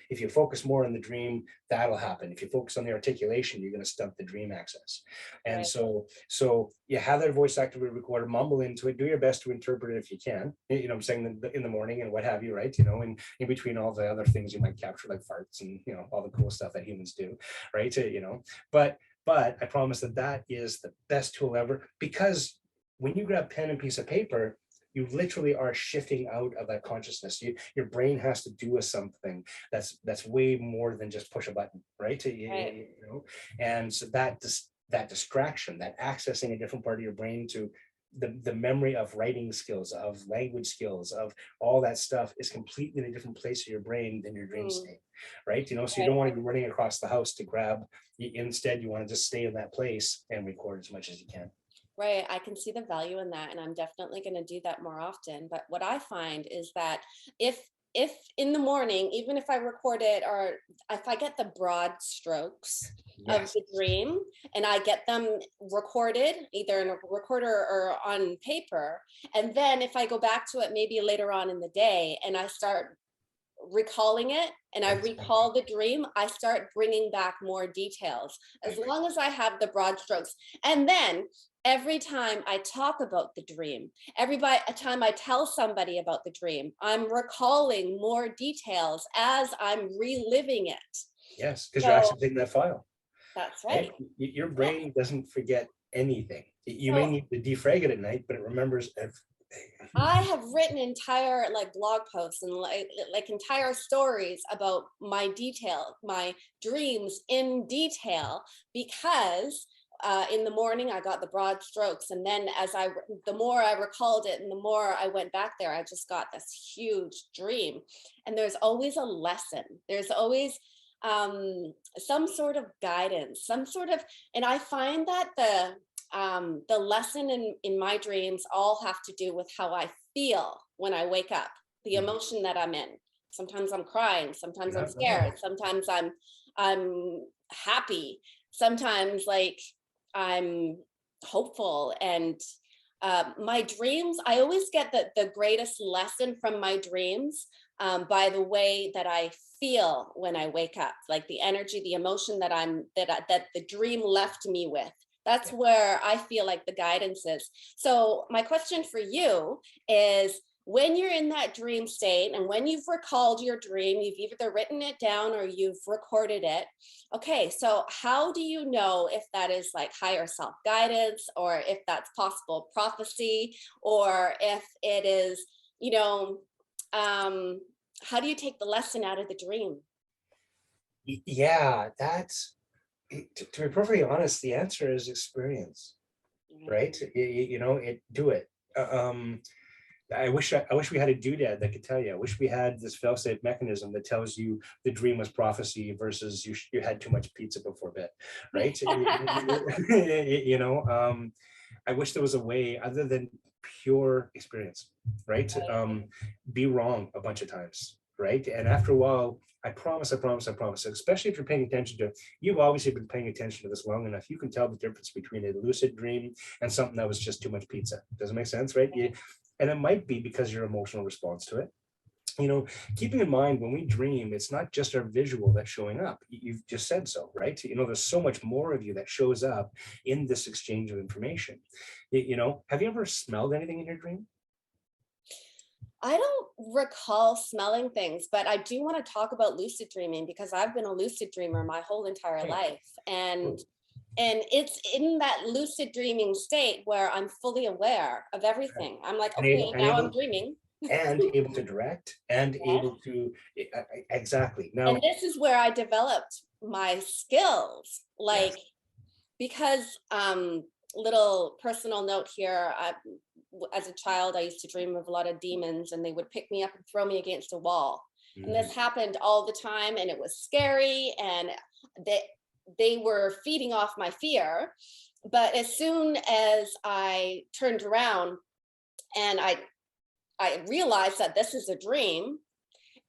if you focus more on the dream, that'll happen. If you focus on the articulation, you're going to stunt the dream access. And right, so you have that voice activated recorder, mumble into it, do your best to interpret it if you can. You know, I'm saying in the morning and what have you, right? You know, and in between all the other things you might capture, like farts and, you know, all the cool stuff that humans do, right? You know, but I promise that that is the best tool ever, because when you grab pen and piece of paper, you literally are shifting out of that consciousness. Your brain has to do something that's way more than just push a button, right? right, You know, and so that distraction, that accessing a different part of your brain to the memory of writing skills, of language skills, of all that stuff is completely in a different place of your brain than your dream mm, state, right? You know, so you right, don't want to be running across the house to grab. Instead, you want to just stay in that place and record as much as you can. right. I can see the value in that, and I'm definitely going to do that more often. But what I find is that if if in the morning, even if I record it, or if I get the broad strokes of Yes. the dream and I get them recorded either in a recorder or on paper, and then if I go back to it maybe later on in the day and I start recalling it and I Yes. recall the dream, I start bringing back more details I as agree. long as I have the broad strokes. And then every time I talk about the dream, a time I tell somebody about the dream, I'm recalling more details as I'm reliving it. Yes, because you're So accessing that file, that's right? right. Your Yeah. brain doesn't forget anything. You may So need to defrag it at night, but it remembers everything. I have written entire like blog posts and like entire stories about my dreams in detail, because in the morning I got the broad strokes, and then the more I recalled it and the more I went back there, I just got this huge dream. And there's always a lesson. There's always some sort of guidance, some sort of, and I find that the lesson in my dreams all have to do with how I feel when I wake up, the Mhm. emotion that I'm in. Sometimes I'm crying, sometimes I'm Yeah, scared, sometimes I'm happy, sometimes like I'm hopeful. And my dreams, I always get the greatest lesson from my dreams by the way that I feel when I wake up, like the energy, the emotion that the dream left me with. That's yeah. where I feel like the guidance is. So my question for you is, when you're in that dream state and when you've recalled your dream, you've either written it down or you've recorded it. Okay, so how do you know if that is like higher self guidance, or if that's possible prophecy, or if it is, you know, um, how do you take the lesson out of the dream? Yeah, to be perfectly honest, the answer is experience, Right. right? You know, do it. I wish we had a doodad that could tell you. I wish we had this fail-safe mechanism that tells you the dream was prophecy versus you had too much pizza before bed, right? You know, I wish there was a way other than pure experience, right? Be wrong a bunch of times, right? And after a while, I promise, especially if you're paying attention to, you've obviously been paying attention to this long enough, you can tell the difference between a lucid dream and something that was just too much pizza. Does it make sense, right? And it might be because your emotional response to it. You know, keeping in mind when we dream, it's not just our visual that's showing up. You've just said so, right? You know, there's so much more of you that shows up in this exchange of information. You know, have you ever smelled anything in your dream? I don't recall smelling things, but I do want to talk about lucid dreaming because I've been a lucid dreamer my whole entire Oh, life. cool. And it's in that lucid dreaming state where I'm fully aware of Right. everything. I'm like, And okay, able, and now I'm able, dreaming. and able to direct, and Yes. able to, exactly. And Now, this is where I developed my skills, yes. like because little personal note here, as a child I used to dream of a lot of demons and they would pick me up and throw me against a wall. And Mhm. this happened all the time and it was scary, and they were feeding off my fear. But as soon as I turned around and I realized that this is a dream,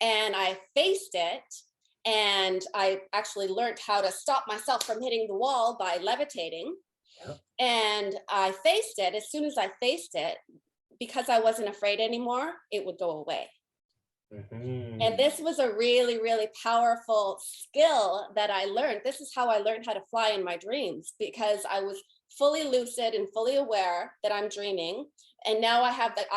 and I faced it, and I actually learned how to stop myself from hitting the wall by levitating. Yeah. And I faced it. As soon as I faced it, because I wasn't afraid anymore, it would go away. And Mhm. this was a really, really powerful skill that I learned. This is how I learned how to fly in my dreams, because I was fully lucid and fully aware that I'm dreaming. And now I have that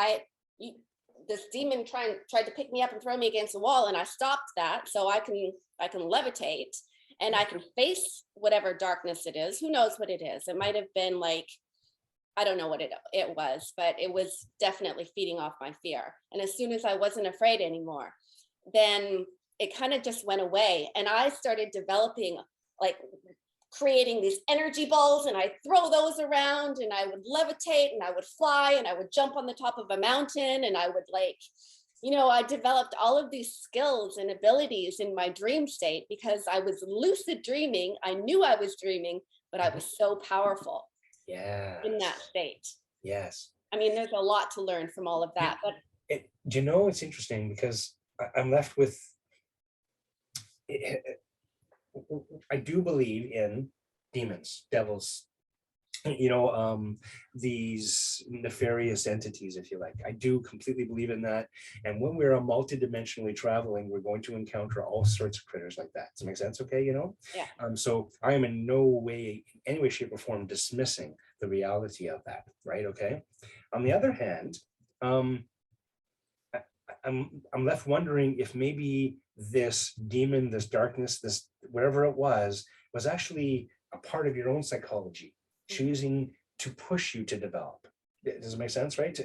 this demon tried to pick me up and throw me against the wall, and I stopped that, so I can levitate and I can face whatever darkness it is. Who knows what it is? It might have been like, I don't know what it was, but it was definitely feeding off my fear. And as soon as I wasn't afraid anymore, then it kind of just went away. And I started developing, like, creating these energy balls, and I throw those around and I would levitate and I would fly and I would jump on the top of a mountain and I would, like, I developed all of these skills and abilities in my dream state because I was lucid dreaming. I knew I was dreaming, but I was so powerful in that Yes. state. Yes. I mean, there's a lot to learn from all of that, but Do you know, it's interesting because I'm left with, I do believe in demons, devils, these nefarious entities, if you like. I do completely believe in that. And when we're multidimensionally traveling, we're going to encounter all sorts of critters like that. Does it make sense? Okay, yeah. So I am in no way, in any way, shape, or form dismissing the reality of that, right? Okay. On the other hand, um, I'm left wondering if maybe this demon, this darkness, this whatever it was actually a part of your own psychology, Mhm. choosing to push you to develop. Does it make sense, right?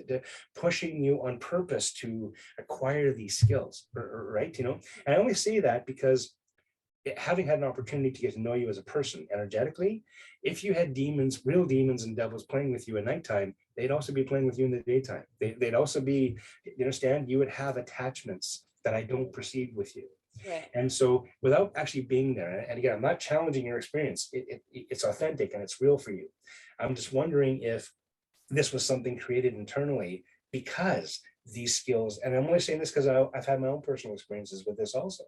Pushing you on purpose to acquire these skills, right? And I only say that because having had an opportunity to get to know you as a person energetically, if you had demons, real demons and devils playing with you at nighttime, they'd also be playing with you in the daytime. They'd also be, you understand, you would have attachments that I don't perceive with you. Right. And so without actually being there, and again, I'm not challenging your experience, it's authentic and it's real for you. I'm just wondering if this was something created internally because these skills, and I'm only saying this because I've had my own personal experiences with this also,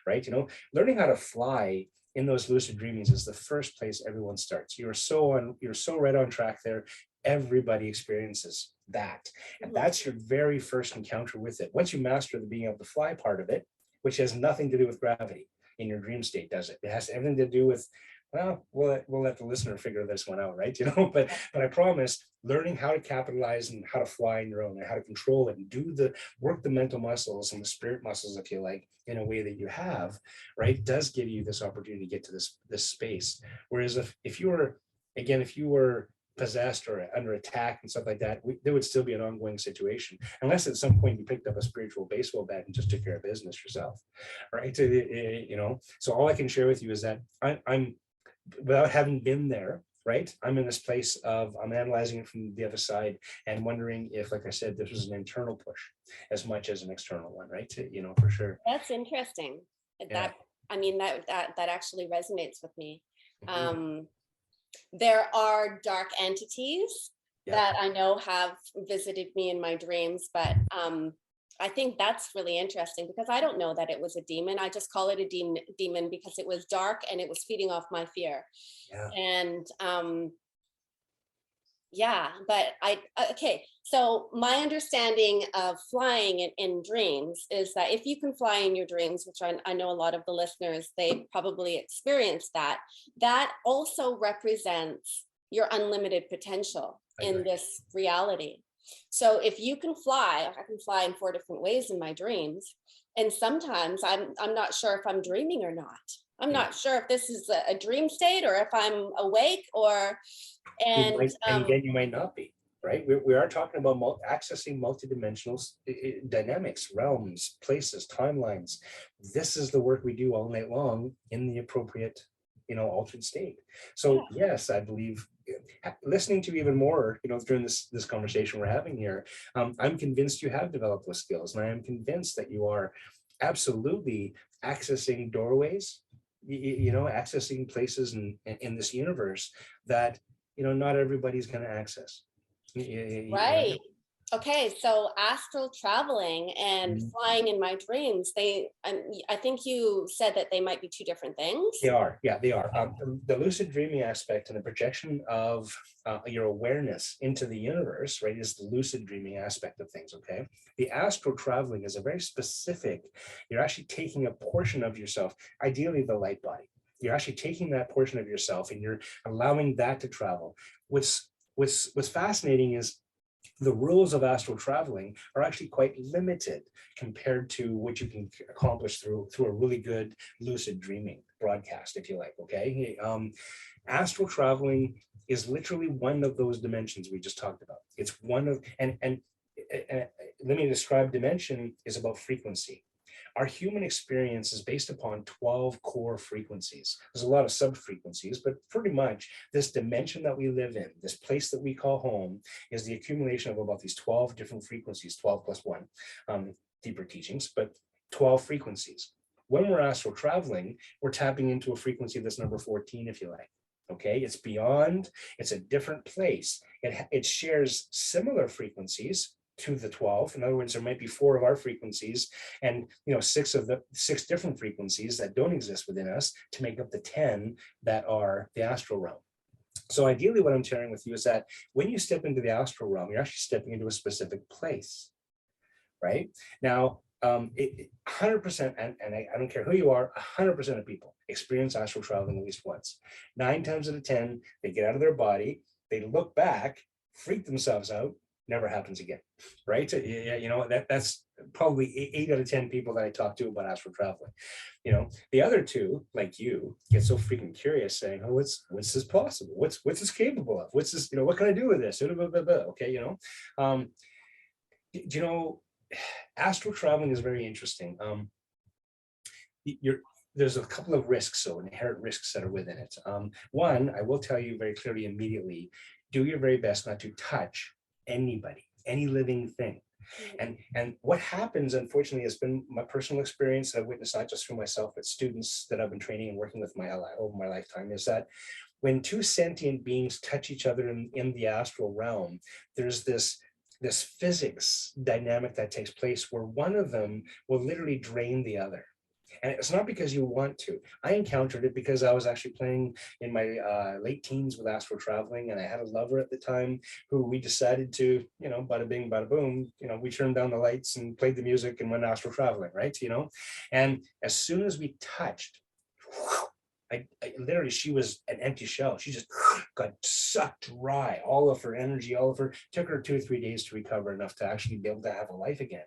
right? Learning how to fly in those lucid dreamings is the first place everyone starts. You're so right on track there. Everybody experiences that. And Mhm. that's your very first encounter with it. Once you master the being able to fly part of it, which has nothing to do with gravity in your dream state, does it? It has everything to do with, well, we'll let the listener figure this one out, right? But I promise, learning how to capitalize and how to fly on your own and how to control it and work the mental muscles and the spirit muscles, if you like, in a way that you have, right, does give you this opportunity to get to this space. Whereas if you were possessed or under attack and stuff like that, there would still be an ongoing situation, unless at some point you picked up a spiritual baseball bat and just took care of business yourself, right? So all I can share with you is that I'm without having been there, right? I'm in this place of, I'm analyzing it from the other side and wondering if, like I said, this was an internal push as much as an external one, right? For sure. That's interesting. Yeah. That, I mean, that actually resonates with me. Mhm. Um, there are dark entities Yeah. that I know have visited me in my dreams, but I think that's really interesting because I don't know that it was a demon. I just call it a demon because it was dark and it was feeding off my fear. Yeah. And yeah, but okay, so my understanding of flying in dreams is that if you can fly in your dreams, which I know a lot of the listeners, they probably experience that, that also represents your unlimited potential I in agree. this reality. So if you can fly, I can fly in 4 different ways in my dreams. And sometimes I'm not sure if I'm dreaming or not. I'm Yeah. not sure if this is a dream state or if I'm awake or, and And again, you might not be, right? We are talking about accessing multidimensional dynamics, realms, places, timelines. This is the work we do all night long in the appropriate, altered state. So yes, I believe listening to you even more, during this conversation we're having here, I'm convinced you have developed those skills, and I am convinced that you are absolutely accessing doorways, accessing places in this universe that not everybody's going to access. right. Okay, so astral traveling and Mhm. flying in my dreams, I think you said that they might be 2 different things. They are, yeah, they are. The lucid dreaming aspect and the projection of your awareness into the universe, right, is the lucid dreaming aspect of things, okay? The astral traveling is a very specific, you're actually taking a portion of yourself, ideally the light body. You're actually taking that portion of yourself and you're allowing that to travel. What's fascinating is the rules of astral traveling are actually quite limited compared to what you can accomplish through a really good lucid dreaming broadcast, if you like. Okay, astral traveling is literally one of those dimensions we just talked about. It's one of and let me describe dimension is about frequency. Our human experience is based upon 12 core frequencies. There's a lot of sub-frequencies, but pretty much this dimension that we live in, this place that we call home, is the accumulation of about these 12 different frequencies, 12 plus 1, deeper teachings, but 12 frequencies. When we're astral traveling, we're tapping into a frequency that's number 14, if you like. Okay, it's beyond, it's a different place. It shares similar frequencies to the 12. In other words, there might be 4 of our frequencies and 6 of the 6 different frequencies that don't exist within us to make up the 10 that are the astral realm. So ideally what I'm sharing with you is that when you step into the astral realm, you're actually stepping into a specific place, right? Now, 100%, and I don't care who you are, 100% of people experience astral traveling at least once. 9 times out of 10, they get out of their body, they look back, freak themselves out, never happens again, right? That's probably 8 out of 10 people that I talk to about astral traveling. The other 2, like you, get so freaking curious, saying, "Oh, what's this possible? What's this capable of? What's this? What can I do with this?" Okay, astral traveling is very interesting. There's a couple of risks, so inherent risks that are within it. One, I will tell you very clearly immediately, do your very best not to touch anybody, any living thing. And what happens, unfortunately, has been my personal experience that I've witnessed not just through myself, but students that I've been training and working with over my lifetime, is that when 2 sentient beings touch each other in the astral realm, there's this physics dynamic that takes place where one of them will literally drain the other. And it's not because you want to. I encountered it because I was actually playing in my late teens with astral traveling, and I had a lover at the time who we decided to, bada bing, bada boom, we turned down the lights and played the music and went astral traveling, right? And as soon as we touched, I literally, she was an empty shell. She just got sucked dry. All of her energy, took her 2 or 3 days to recover enough to actually be able to have a life again,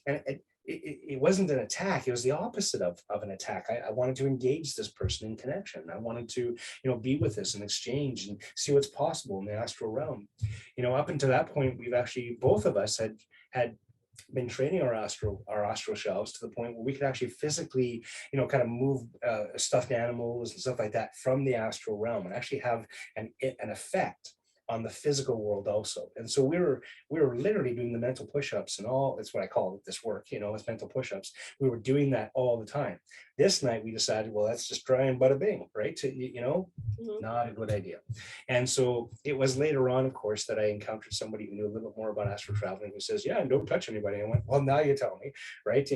and it wasn't an attack. It was the opposite of an attack. I wanted to engage this person in connection. I wanted to, be with this and exchange and see what's possible in the astral realm. Up until that point, we've actually, both of us had been training our astral shelves to the point where we could actually physically, kind of move stuffed animals and stuff like that from the astral realm and actually have an effect on the physical world also. And so we were literally doing the mental push-ups and all. That's what I call this work, it's mental push-ups. We were doing that all the time. This night we decided, well, let's just try and bada bing, right? Not a good idea. And so it was later on, of course, that I encountered somebody who knew a little bit more about astral traveling, who says, yeah, and don't touch anybody. I went, well, now you tell me, right?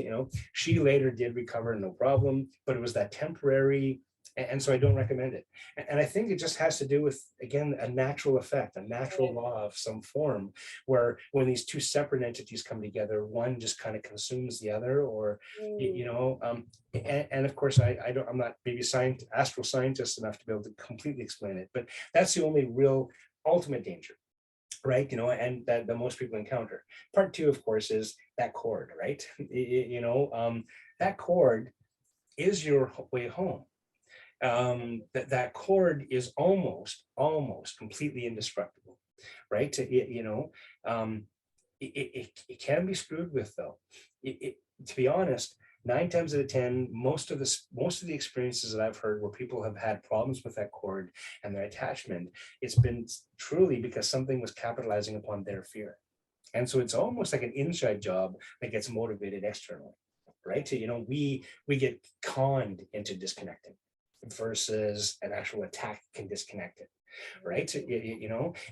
She later did recover, no problem, but it was that temporary. And so I don't recommend it. And I think it just has to do with, again, a natural effect, a natural law of some form, where when these 2 separate entities come together, one just kind of consumes the other, or, and of course, I'm not maybe astral scientist enough to be able to completely explain it, but that's the only real ultimate danger. right? You know, and that most people encounter. Part two, of course, is that cord, right? That cord is your way home. That cord is almost completely indestructible, right? It can be screwed with, though. To be honest, 9 times out of 10, most of the experiences that I've heard where people have had problems with that cord and their attachment, it's been truly because something was capitalizing upon their fear. And so it's almost like an inside job that gets motivated externally, right? So, we get conned into disconnecting versus an actual attack can disconnect it, right? So,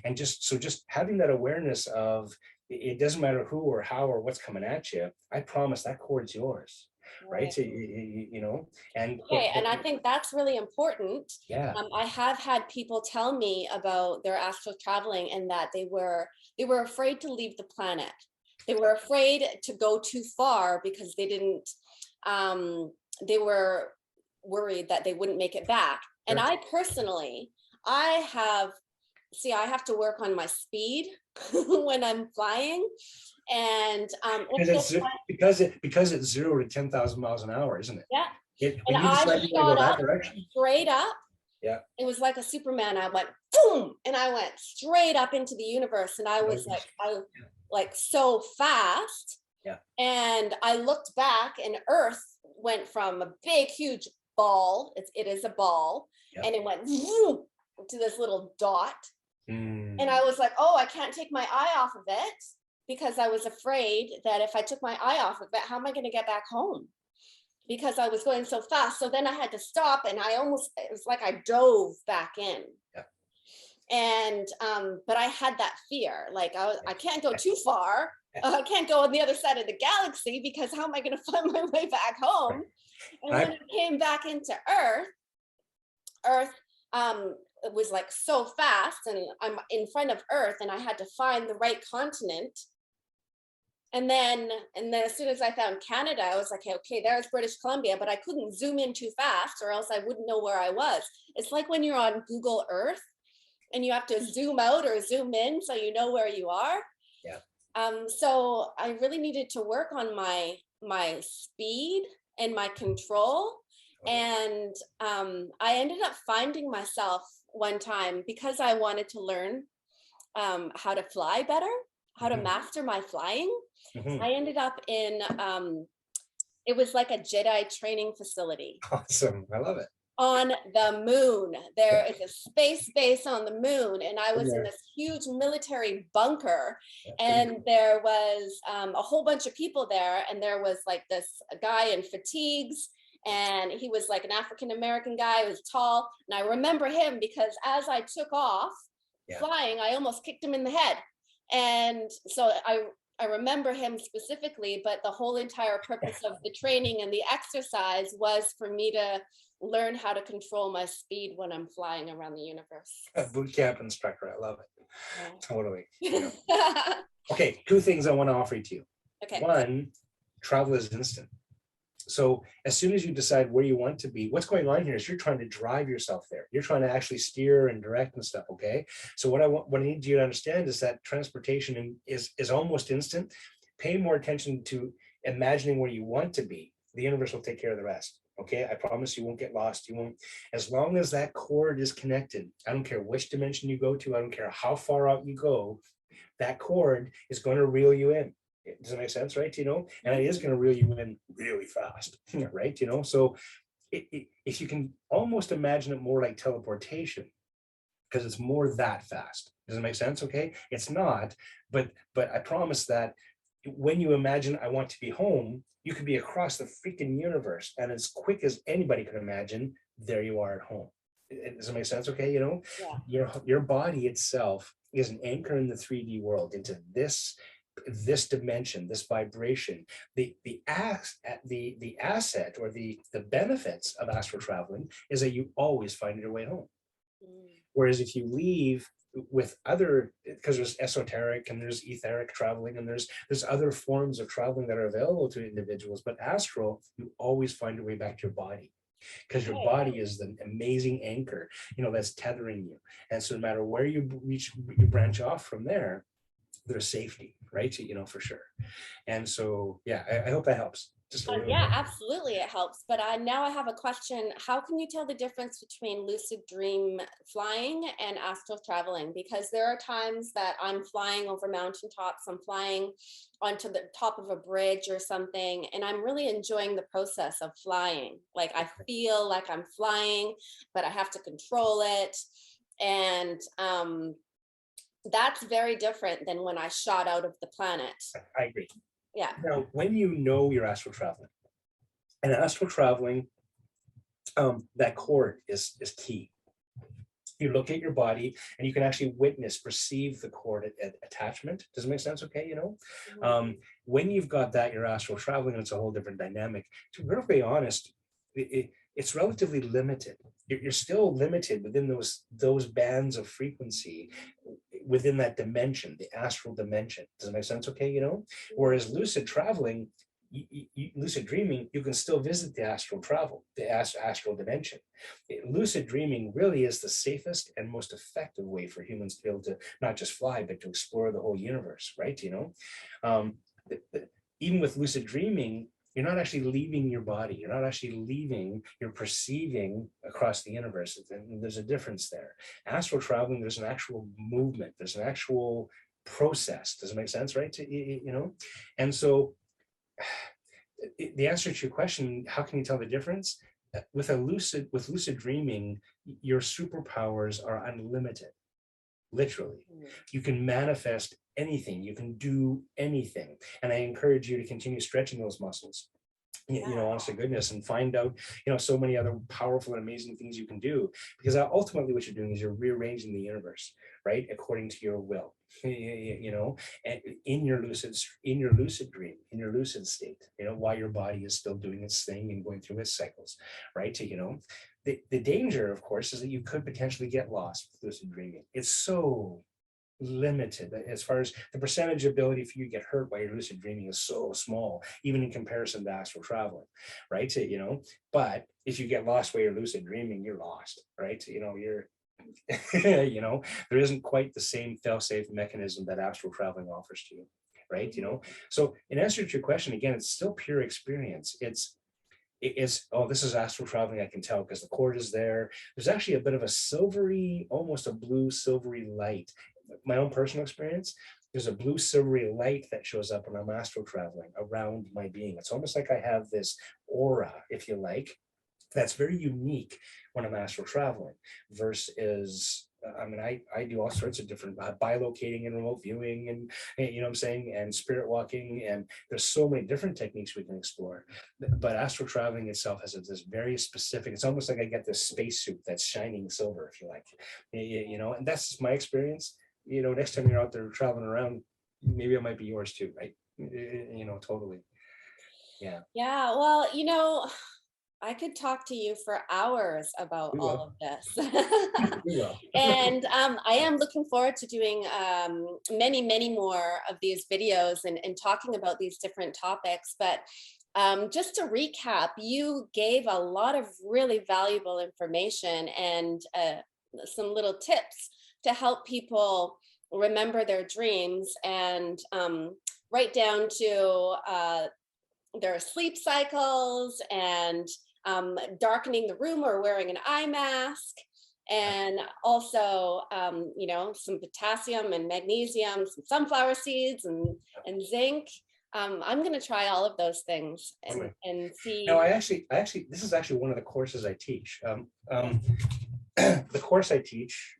and just having that awareness of it doesn't matter who or how or what's coming at you. I promise that cord's yours, right? So, and okay, and I think that's really important. yeah, I have had people tell me about their astral traveling and that they were afraid to leave the planet. They were afraid to go too far because they didn't. They were worried that they wouldn't make it back. And sure. I personally, I have to work on my speed when I'm flying. And because it's 0 to 10,000 miles an hour, isn't it? yeah. When And you I decide to go shot that up direction, straight up. yeah, It was like a Superman. I went boom, and I went straight up into the universe. And I was like so fast. yeah. And I looked back, and Earth went from a big, huge ball. It is a ball, Yeah. and it went zoom to this little dot. Mm. And I was like, oh, I can't take my eye off of it because I was afraid that if I took my eye off of it, how am I going to get back home? Because I was going so fast. So then I had to stop, and it was like I dove back in. Yeah. And but I had that fear, like I can't go too far. I can't go on the other side of the galaxy because how am I going to find my way back home? And when I came back into Earth, it was like so fast, and I'm in front of Earth, and I had to find the right continent. And then as soon as I found Canada, I was like, okay, there's British Columbia, but I couldn't zoom in too fast or else I wouldn't know where I was. It's like when you're on Google Earth and you have to zoom out or zoom in so you know where you are. Yeah. So I really needed to work on my speed and my control. And I ended up finding myself one time because I wanted to learn how to fly better, how to master my flying. I ended up in, it was like a Jedi training facility. Awesome. I love it. On the moon. There is a space base on the moon, and I was in this huge military bunker, and there was a whole bunch of people there, and there was like this guy in fatigues, and he was like an African-American guy, he was tall, and I remember him because as I took off flying, I almost kicked him in the head. And so I remember him specifically, but the whole entire purpose of the training and the exercise was for me to learn how to control my speed when I'm flying around the universe. A boot camp instructor. I love it. Yeah. Totally. Okay, 2 things I want to offer to you. Okay. 1, travel is instant. So as soon as you decide where you want to be, what's going on here is you're trying to drive yourself there. You're trying to actually steer and direct and stuff. Okay. So what I need you to understand is that transportation is almost instant. Pay more attention to imagining where you want to be. The universe will take care of the rest. Okay. I promise you won't get lost. You won't, as long as that cord is connected. I don't care which dimension you go to. I don't care how far out you go. That cord is going to reel you in. Does it make sense, right? And it is going to reel you in really fast, right? So if you can almost imagine it more like teleportation, because it's more that fast. Does it make sense? Okay, it's not, but I promise that when you imagine I want to be home, you could be across the freaking universe, and as quick as anybody could imagine, there you are at home. Does it make sense? Okay, your body itself is an anchor in the 3D world into this dimension, this vibration. The asset or the benefits of astral traveling is that you always find your way home. Whereas if you leave with other, because there's esoteric and there's etheric traveling and there's other forms of traveling that are available to individuals, but astral, you always find your way back to your body. because your body is the amazing anchor, that's tethering you. And so no matter where you branch off from there, there's safety, right? For sure. And so, yeah, I hope that helps. Just a little Yeah, bit. absolutely, it helps. But now I have a question. How can you tell the difference between lucid dream flying and astral traveling? Because there are times that I'm flying over mountaintops, I'm flying onto the top of a bridge or something, and I'm really enjoying the process of flying. Like I feel like I'm flying, but I have to control it. And that's very different than when I shot out of the planet. I agree. Yeah. Now, when you're astral traveling, and astral traveling, that cord is key. You look at your body and you can actually perceive the cord attachment. Does it make sense? Okay, when you've got that, you're astral traveling, it's a whole different dynamic. To be perfectly honest, it's relatively limited. You're still limited within those bands of frequency, within that dimension, the astral dimension. Does it make sense? Okay, whereas lucid traveling, lucid dreaming, you can still visit the astral astral dimension. Lucid dreaming really is the safest and most effective way for humans to be able to not just fly, but to explore the whole universe, right? Even with lucid dreaming, you're not actually leaving your body. You're not actually leaving, you're perceiving across the universe. And there's a difference there. Astral traveling, there's an actual movement. There's an actual process. Does it make sense, right? And so the answer to your question, how can you tell the difference? With lucid dreaming, your superpowers are unlimited. Literally, you can manifest anything, you can do anything. And I encourage you to continue stretching those muscles, honest to goodness, and find out, so many other powerful and amazing things you can do, because ultimately what you're doing is you're rearranging the universe, right, according to your will, and in your lucid dream, in your lucid state, while your body is still doing its thing and going through its cycles, right? The danger, of course, is that you could potentially get lost with lucid dreaming. It's so limited as far as the percentage ability for you to get hurt while you're lucid dreaming is so small, even in comparison to astral traveling, right? But if you get lost while you're lucid dreaming, you're lost, right? You're there isn't quite the same fail-safe mechanism that astral traveling offers to you, right? So in answer to your question, again, it's still pure experience. It's this is astral traveling, I can tell, because the cord is there. There's actually a bit of a silvery, almost a blue silvery light. My own personal experience, there's a blue silvery light that shows up when I'm astral traveling around my being. It's almost like I have this aura, if you like, that's very unique when I'm astral traveling versus I do all sorts of different bilocating and remote viewing and what I'm saying, and spirit walking, and there's so many different techniques we can explore. But astral traveling itself has this very specific, it's almost like I get this spacesuit that's shining silver, if you like, and that's my experience. Next time you're out there traveling around, maybe it might be yours too, right? Totally. Yeah. Yeah, well, I could talk to you for hours about all of this. And I am looking forward to doing many, many more of these videos and talking about these different topics. But just to recap, you gave a lot of really valuable information and some little tips to help people remember their dreams, and right down to their sleep cycles and darkening the room or wearing an eye mask, and also some potassium and magnesium, some sunflower seeds and zinc. I'm going to try all of those things and see. No, I actually, this is actually one of the courses I teach. The course I teach,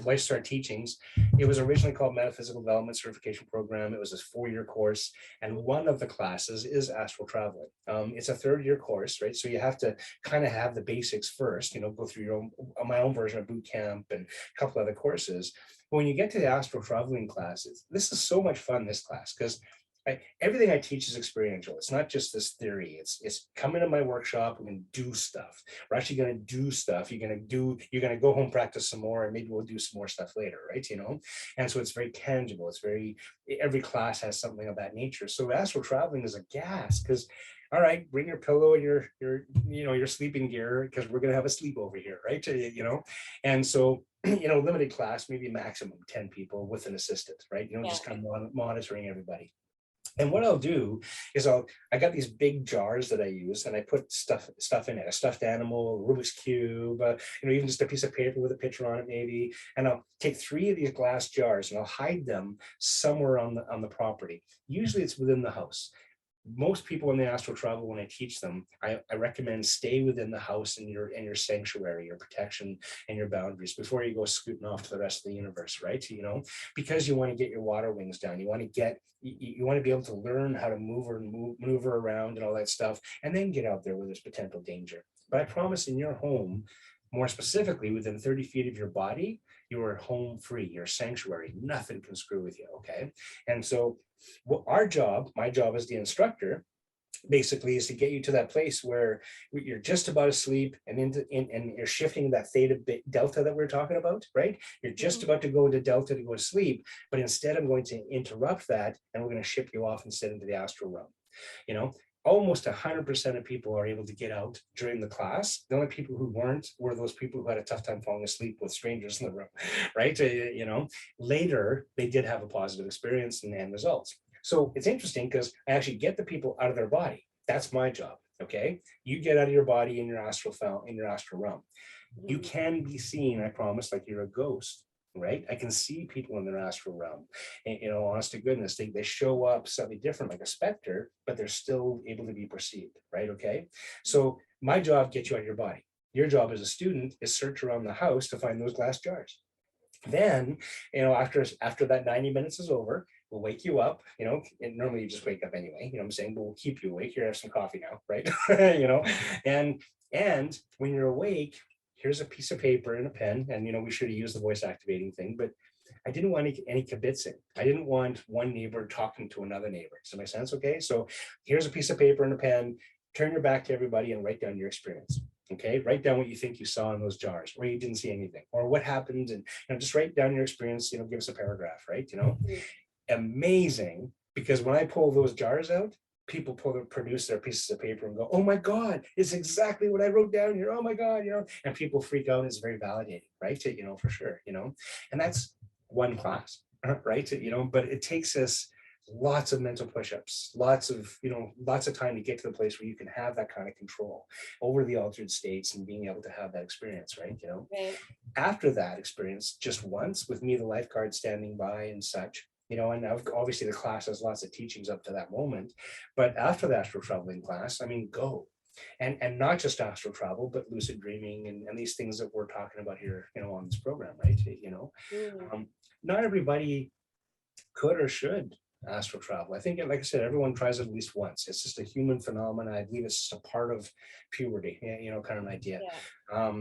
Life Star Teachings, it was originally called Metaphysical Development Certification Program. It was a 4-year course, and one of the classes is astral traveling. It's a 3rd-year course, right? So you have to kind of have the basics first, go through my own version of boot camp and a couple other courses. But when you get to the astral traveling classes, this is so much fun, this class, because Everything I teach is experiential. It's not just this theory. It's come into my workshop. We're going to do stuff. We're actually going to do stuff. You're going to go home, practice some more, and maybe we'll do some more stuff later, right? And so it's very tangible. Every class has something of that nature. So astral traveling is a gas because, all right, bring your pillow and your sleeping gear because we're going to have a sleepover here, right? And so, limited class, maybe maximum 10 people with an assistant, right? Just kind of monitoring everybody. And what I'll do is I got these big jars that I use, and I put stuff in it, a stuffed animal, a Rubik's Cube, even just a piece of paper with a picture on it maybe. And I'll take 3 of these glass jars and I'll hide them somewhere on the property. Usually it's within the house. Most people in the astral travel, when I teach them, I recommend stay within the house and your sanctuary, your protection and your boundaries before you go scooting off to the rest of the universe, right? Because you want to get your water wings down. You want to be able to learn how to maneuver around and all that stuff, and then get out there where there's potential danger. But I promise in your home, more specifically within 30 feet of your body, you are home free, your sanctuary. Nothing can screw with you, okay? And so my job as the instructor, basically is to get you to that place where you're just about asleep and you're shifting that theta delta that we're talking about, right? You're just about to go into delta to go to sleep, but instead I'm going to interrupt that and we're going to ship you off instead into the astral realm. Almost 100% of people are able to get out during the class. The only people who weren't were those people who had a tough time falling asleep with strangers in the room, right? Later, they did have a positive experience and results. So it's interesting because I actually get the people out of their body. That's my job, okay? You get out of your body in your astral realm. You can be seen, I promise, like you're a ghost. Right? I can see people in their astral realm. And, honest to goodness, they show up slightly different, like a specter, but they're still able to be perceived, right? Okay. So my job, get you out of your body. Your job as a student is search around the house to find those glass jars. Then, after that 90 minutes is over, we'll wake you up, and normally you just wake up anyway, what I'm saying, but we'll keep you awake. Here, have some coffee now, right? And when you're awake, here's a piece of paper and a pen, and we should have used the voice activating thing, but I didn't want any kibitzing. I didn't want one neighbor talking to another neighbor. Does that make sense? Okay, so here's a piece of paper and a pen. Turn your back to everybody and write down your experience. Okay, write down what you think you saw in those jars, or you didn't see anything, or what happened, and just write down your experience. Give us a paragraph, right? Amazing, because when I pull those jars out, people produce their pieces of paper and go, oh my God, it's exactly what I wrote down here. Oh my God, and people freak out. It's very validating, right? For sure, and that's one class, right? But it takes us lots of mental push-ups, lots of time to get to the place where you can have that kind of control over the altered states and being able to have that experience, right? Right. After that experience, just once with me, the lifeguard standing by and such, and obviously the class has lots of teachings up to that moment, but after the astral traveling class, go. And not just astral travel, but lucid dreaming and these things that we're talking about here, on this program, right? Not everybody could or should astral travel. I think, like I said, everyone tries it at least once. It's just a human phenomenon. I believe it's just a part of puberty, kind of an idea. Yeah.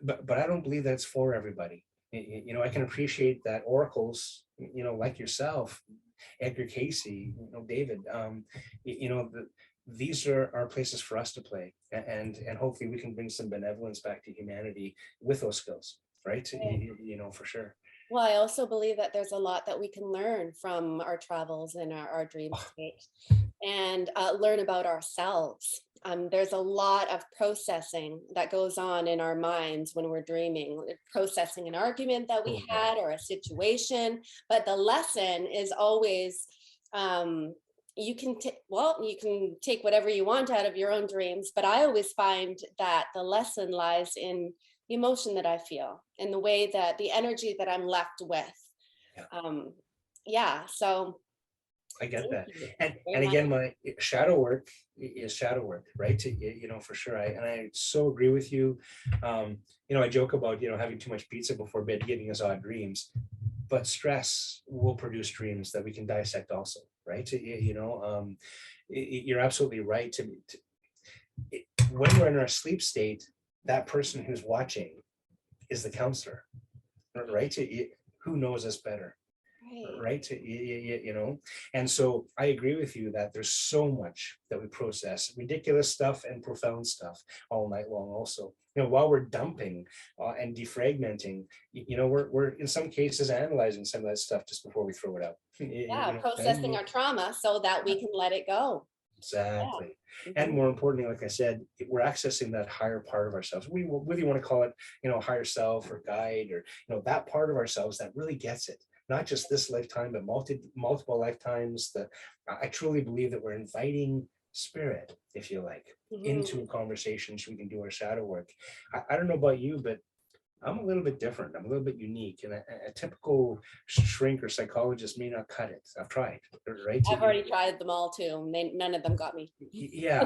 But I don't believe that's for everybody. I can appreciate that oracles, like yourself, Edgar Casey, David, these are places for us to play, and hopefully we can bring some benevolence back to humanity with those skills, right? For sure. Well, I also believe that there's a lot that we can learn from our travels and our dream state, and learn about ourselves. There's a lot of processing that goes on in our minds when we're dreaming, processing an argument that we had or a situation, but the lesson is always, you can take whatever you want out of your own dreams, but I always find that the lesson lies in the emotion that I feel and the way that the energy that I'm left with. So I get that. And again, my shadow work is shadow work, right? For sure. I so agree with you. I joke about, having too much pizza before bed, giving us odd dreams, but stress will produce dreams that we can dissect also, right? You're absolutely right. When we're in our sleep state, that person who's watching is the counselor, right? Who knows us better? Right. You know, and so I agree with you that there's so much that we process, ridiculous stuff and profound stuff all night long also. You know, while we're dumping and defragmenting, you know, we're in some cases analyzing some of that stuff just before we throw it out. Yeah, You know, processing our trauma so that we can let it go. exactly. Yeah. And more importantly, like I said, we're accessing that higher part of ourselves. We whether you want to call it, you know, higher self or guide, or, you know, that part of ourselves that really gets it. Not just this lifetime, but multiple lifetimes. That I truly believe that we're inviting spirit, if you like, into a conversation so we can do our shadow work. I don't know about you, but I'm a little bit different. I'm a little bit unique, and a typical shrink or psychologist may not cut it. I've tried, right? I've already tried them all too. None of them got me. Yeah.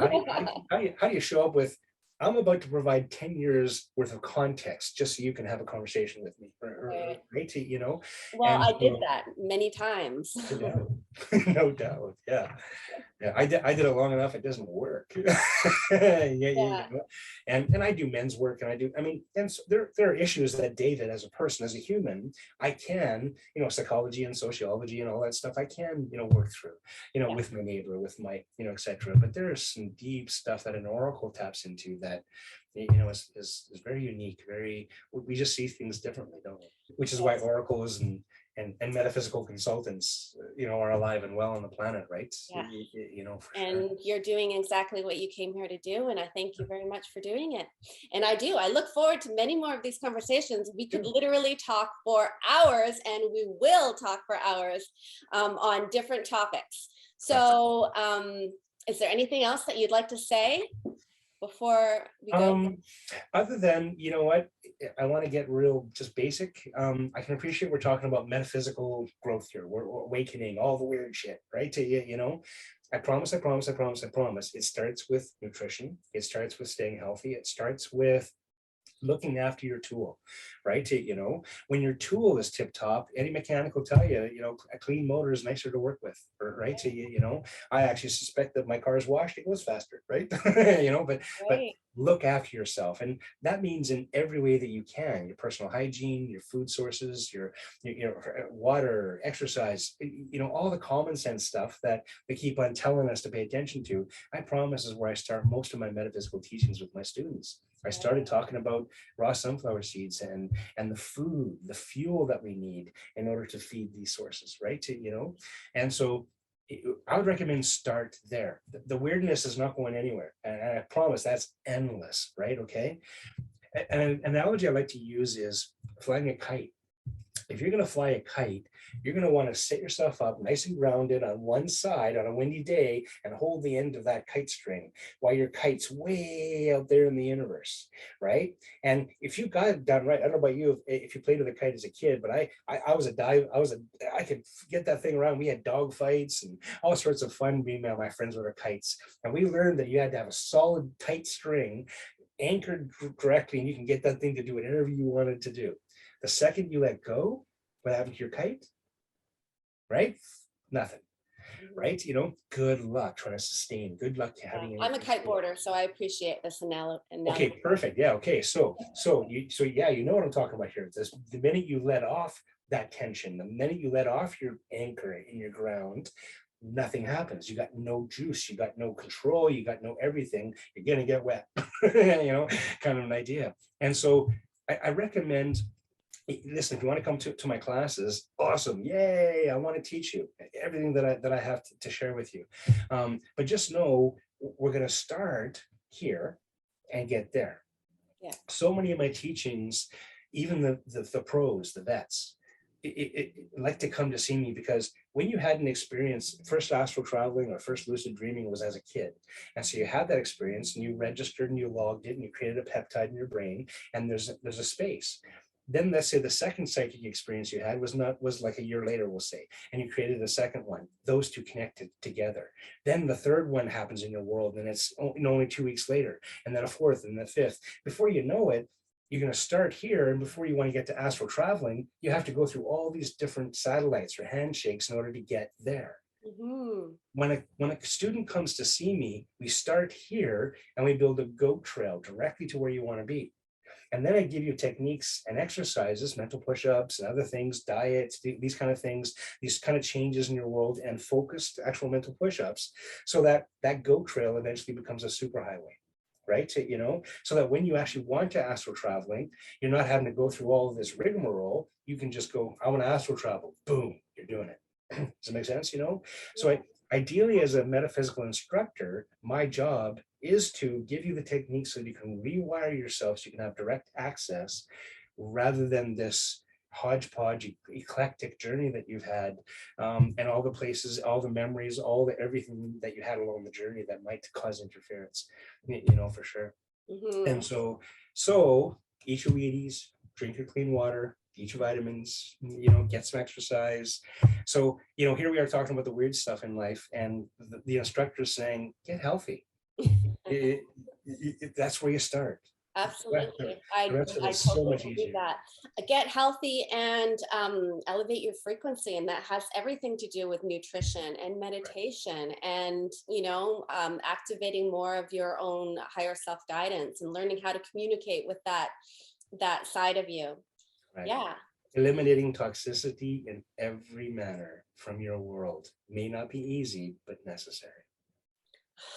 How do you show up with, I'm about to provide 10 years worth of context just so you can have a conversation with me, right? You know, Well, and I did so, that many times. no doubt, no doubt, yeah. Yeah, I did it long enough. It doesn't work. You know? And I do men's work, and I mean, and so there are issues that David, as a person, as a human, I can, you know, psychology and sociology and all that stuff, I can, you know, work through, you know, with my neighbor, with my, you know, etc. But there is some deep stuff that an oracle taps into that, you know, is very unique. Very, we just see things differently, don't we? Which is why oracles and metaphysical consultants, you know, are alive and well on the planet, right? Yeah. You know, for and sure. you're doing exactly what you came here to do, and I thank you very much for doing it. And I look forward to many more of these conversations. We could literally talk for hours, and we will talk for hours on different topics. So is there anything else that you'd like to say before we go? Other than, you know what, I want to get real, just basic. I can appreciate we're talking about metaphysical growth here. We're awakening all the weird shit, right? To you know, I promise, I promise, I promise, I promise. It starts with nutrition. It starts with staying healthy. It starts with looking after your tool, right? You know, when your tool is tip top, any mechanic will tell you, you know, a clean motor is nicer to work with, right? You know, I actually suspect that my car is washed, it goes faster, right? You know, but look after yourself, and that means in every way that you can: your personal hygiene, your food sources, your water, exercise, you know, all the common sense stuff that they keep on telling us to pay attention to. I promise is where I start most of my metaphysical teachings with my students. I started talking about raw sunflower seeds and the food, the fuel that we need in order to feed these sources, right? You know, and so I would recommend start there. The weirdness is not going anywhere, and I promise that's endless, right? Okay. And an analogy I like to use is flying a kite. If you're going to fly a kite, you're going to want to set yourself up nice and grounded on one side on a windy day and hold the end of that kite string while your kite's way out there in the universe, right? And if you got it done right, I don't know about you, if you played with a kite as a kid, but I was a dive, I could get that thing around. We had dog fights and all sorts of fun being my friends with our kites. And we learned that you had to have a solid tight string anchored correctly, and you can get that thing to do whatever you wanted to do. The second you let go, what happened to your kite? Right? Nothing. Right? You know, good luck trying to sustain. Good luck having. I'm a kiteboarder, so I appreciate this analogy. Okay, perfect. Yeah. Okay. So yeah, you know what I'm talking about here. This, the minute you let off that tension, the minute you let off your anchor in your ground, nothing happens. You got no juice, you got no control, you got no everything. You're gonna get wet. You know, kind of an idea. And so I recommend, listen, if you want to come to my classes, awesome, yay, I want to teach you everything that I have to share with you. But just know we're going to start here and get there. So many of my teachings, even the pros, the vets, like to come to see me because when you had an experience, first astral traveling or first lucid dreaming was as a kid. And so you had that experience and you registered and you logged it and you created a peptide in your brain, and there's a space. Then let's say the second psychic experience you had was like a year later, we'll say, and you created a second one. Those two connected together. Then the third one happens in your world, and it's only 2 weeks later, and then a fourth and the fifth. Before you know it, you're going to start here, and before you want to get to astral traveling, you have to go through all these different satellites or handshakes in order to get there. When a student comes to see me, we start here and we build a goat trail directly to where you want to be. And then I give you techniques and exercises, mental push-ups and other things, diets, these kind of things, these kind of changes in your world, and focused actual mental push-ups, so that that goat trail eventually becomes a superhighway. Right? So that when you actually want to astral traveling, you're not having to go through all of this rigmarole. You can just go, I want to astral travel. Boom, you're doing it. Does it make sense? So ideally, as a metaphysical instructor, my job is to give you the techniques so that you can rewire yourself so you can have direct access, rather than this hodgepodge eclectic journey that you've had, and all the places, all the memories, everything that you had along the journey that might cause interference, for sure. And so eat your Wheaties, drink your clean water, eat your vitamins, get some exercise. So here we are talking about the weird stuff in life, and the instructor is saying, get healthy. That's where you start. Absolutely. I totally so much agree with that. Get healthy and elevate your frequency. And that has everything to do with nutrition and meditation, and, activating more of your own higher self guidance and learning how to communicate with that side of you. Right. Yeah. Eliminating toxicity in every manner from your world may not be easy, but necessary.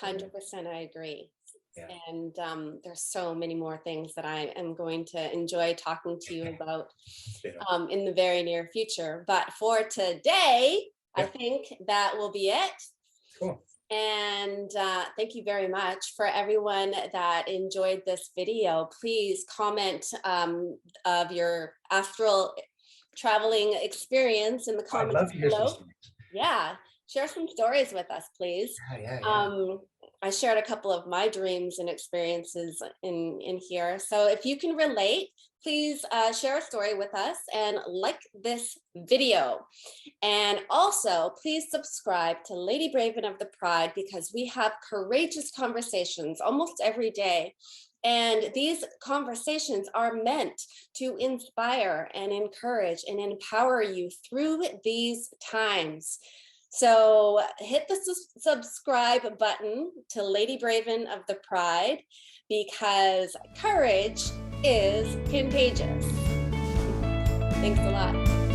100%, I agree. Yeah. And there's so many more things that I am going to enjoy talking to you about in the very near future. But for today, I think that will be it. Cool. And thank you very much. For everyone that enjoyed this video, please comment of your astral traveling experience in the comments I'd love to hear below. some stories. Yeah, share some stories with us, please. Yeah. I shared a couple of my dreams and experiences in here. So if you can relate, please share a story with us and like this video. And also, please subscribe to Lady Braven of the Pride, because we have courageous conversations almost every day. And these conversations are meant to inspire and encourage and empower you through these times. So hit the subscribe button to Lady Braven of the Pride, because courage is contagious. Thanks a lot.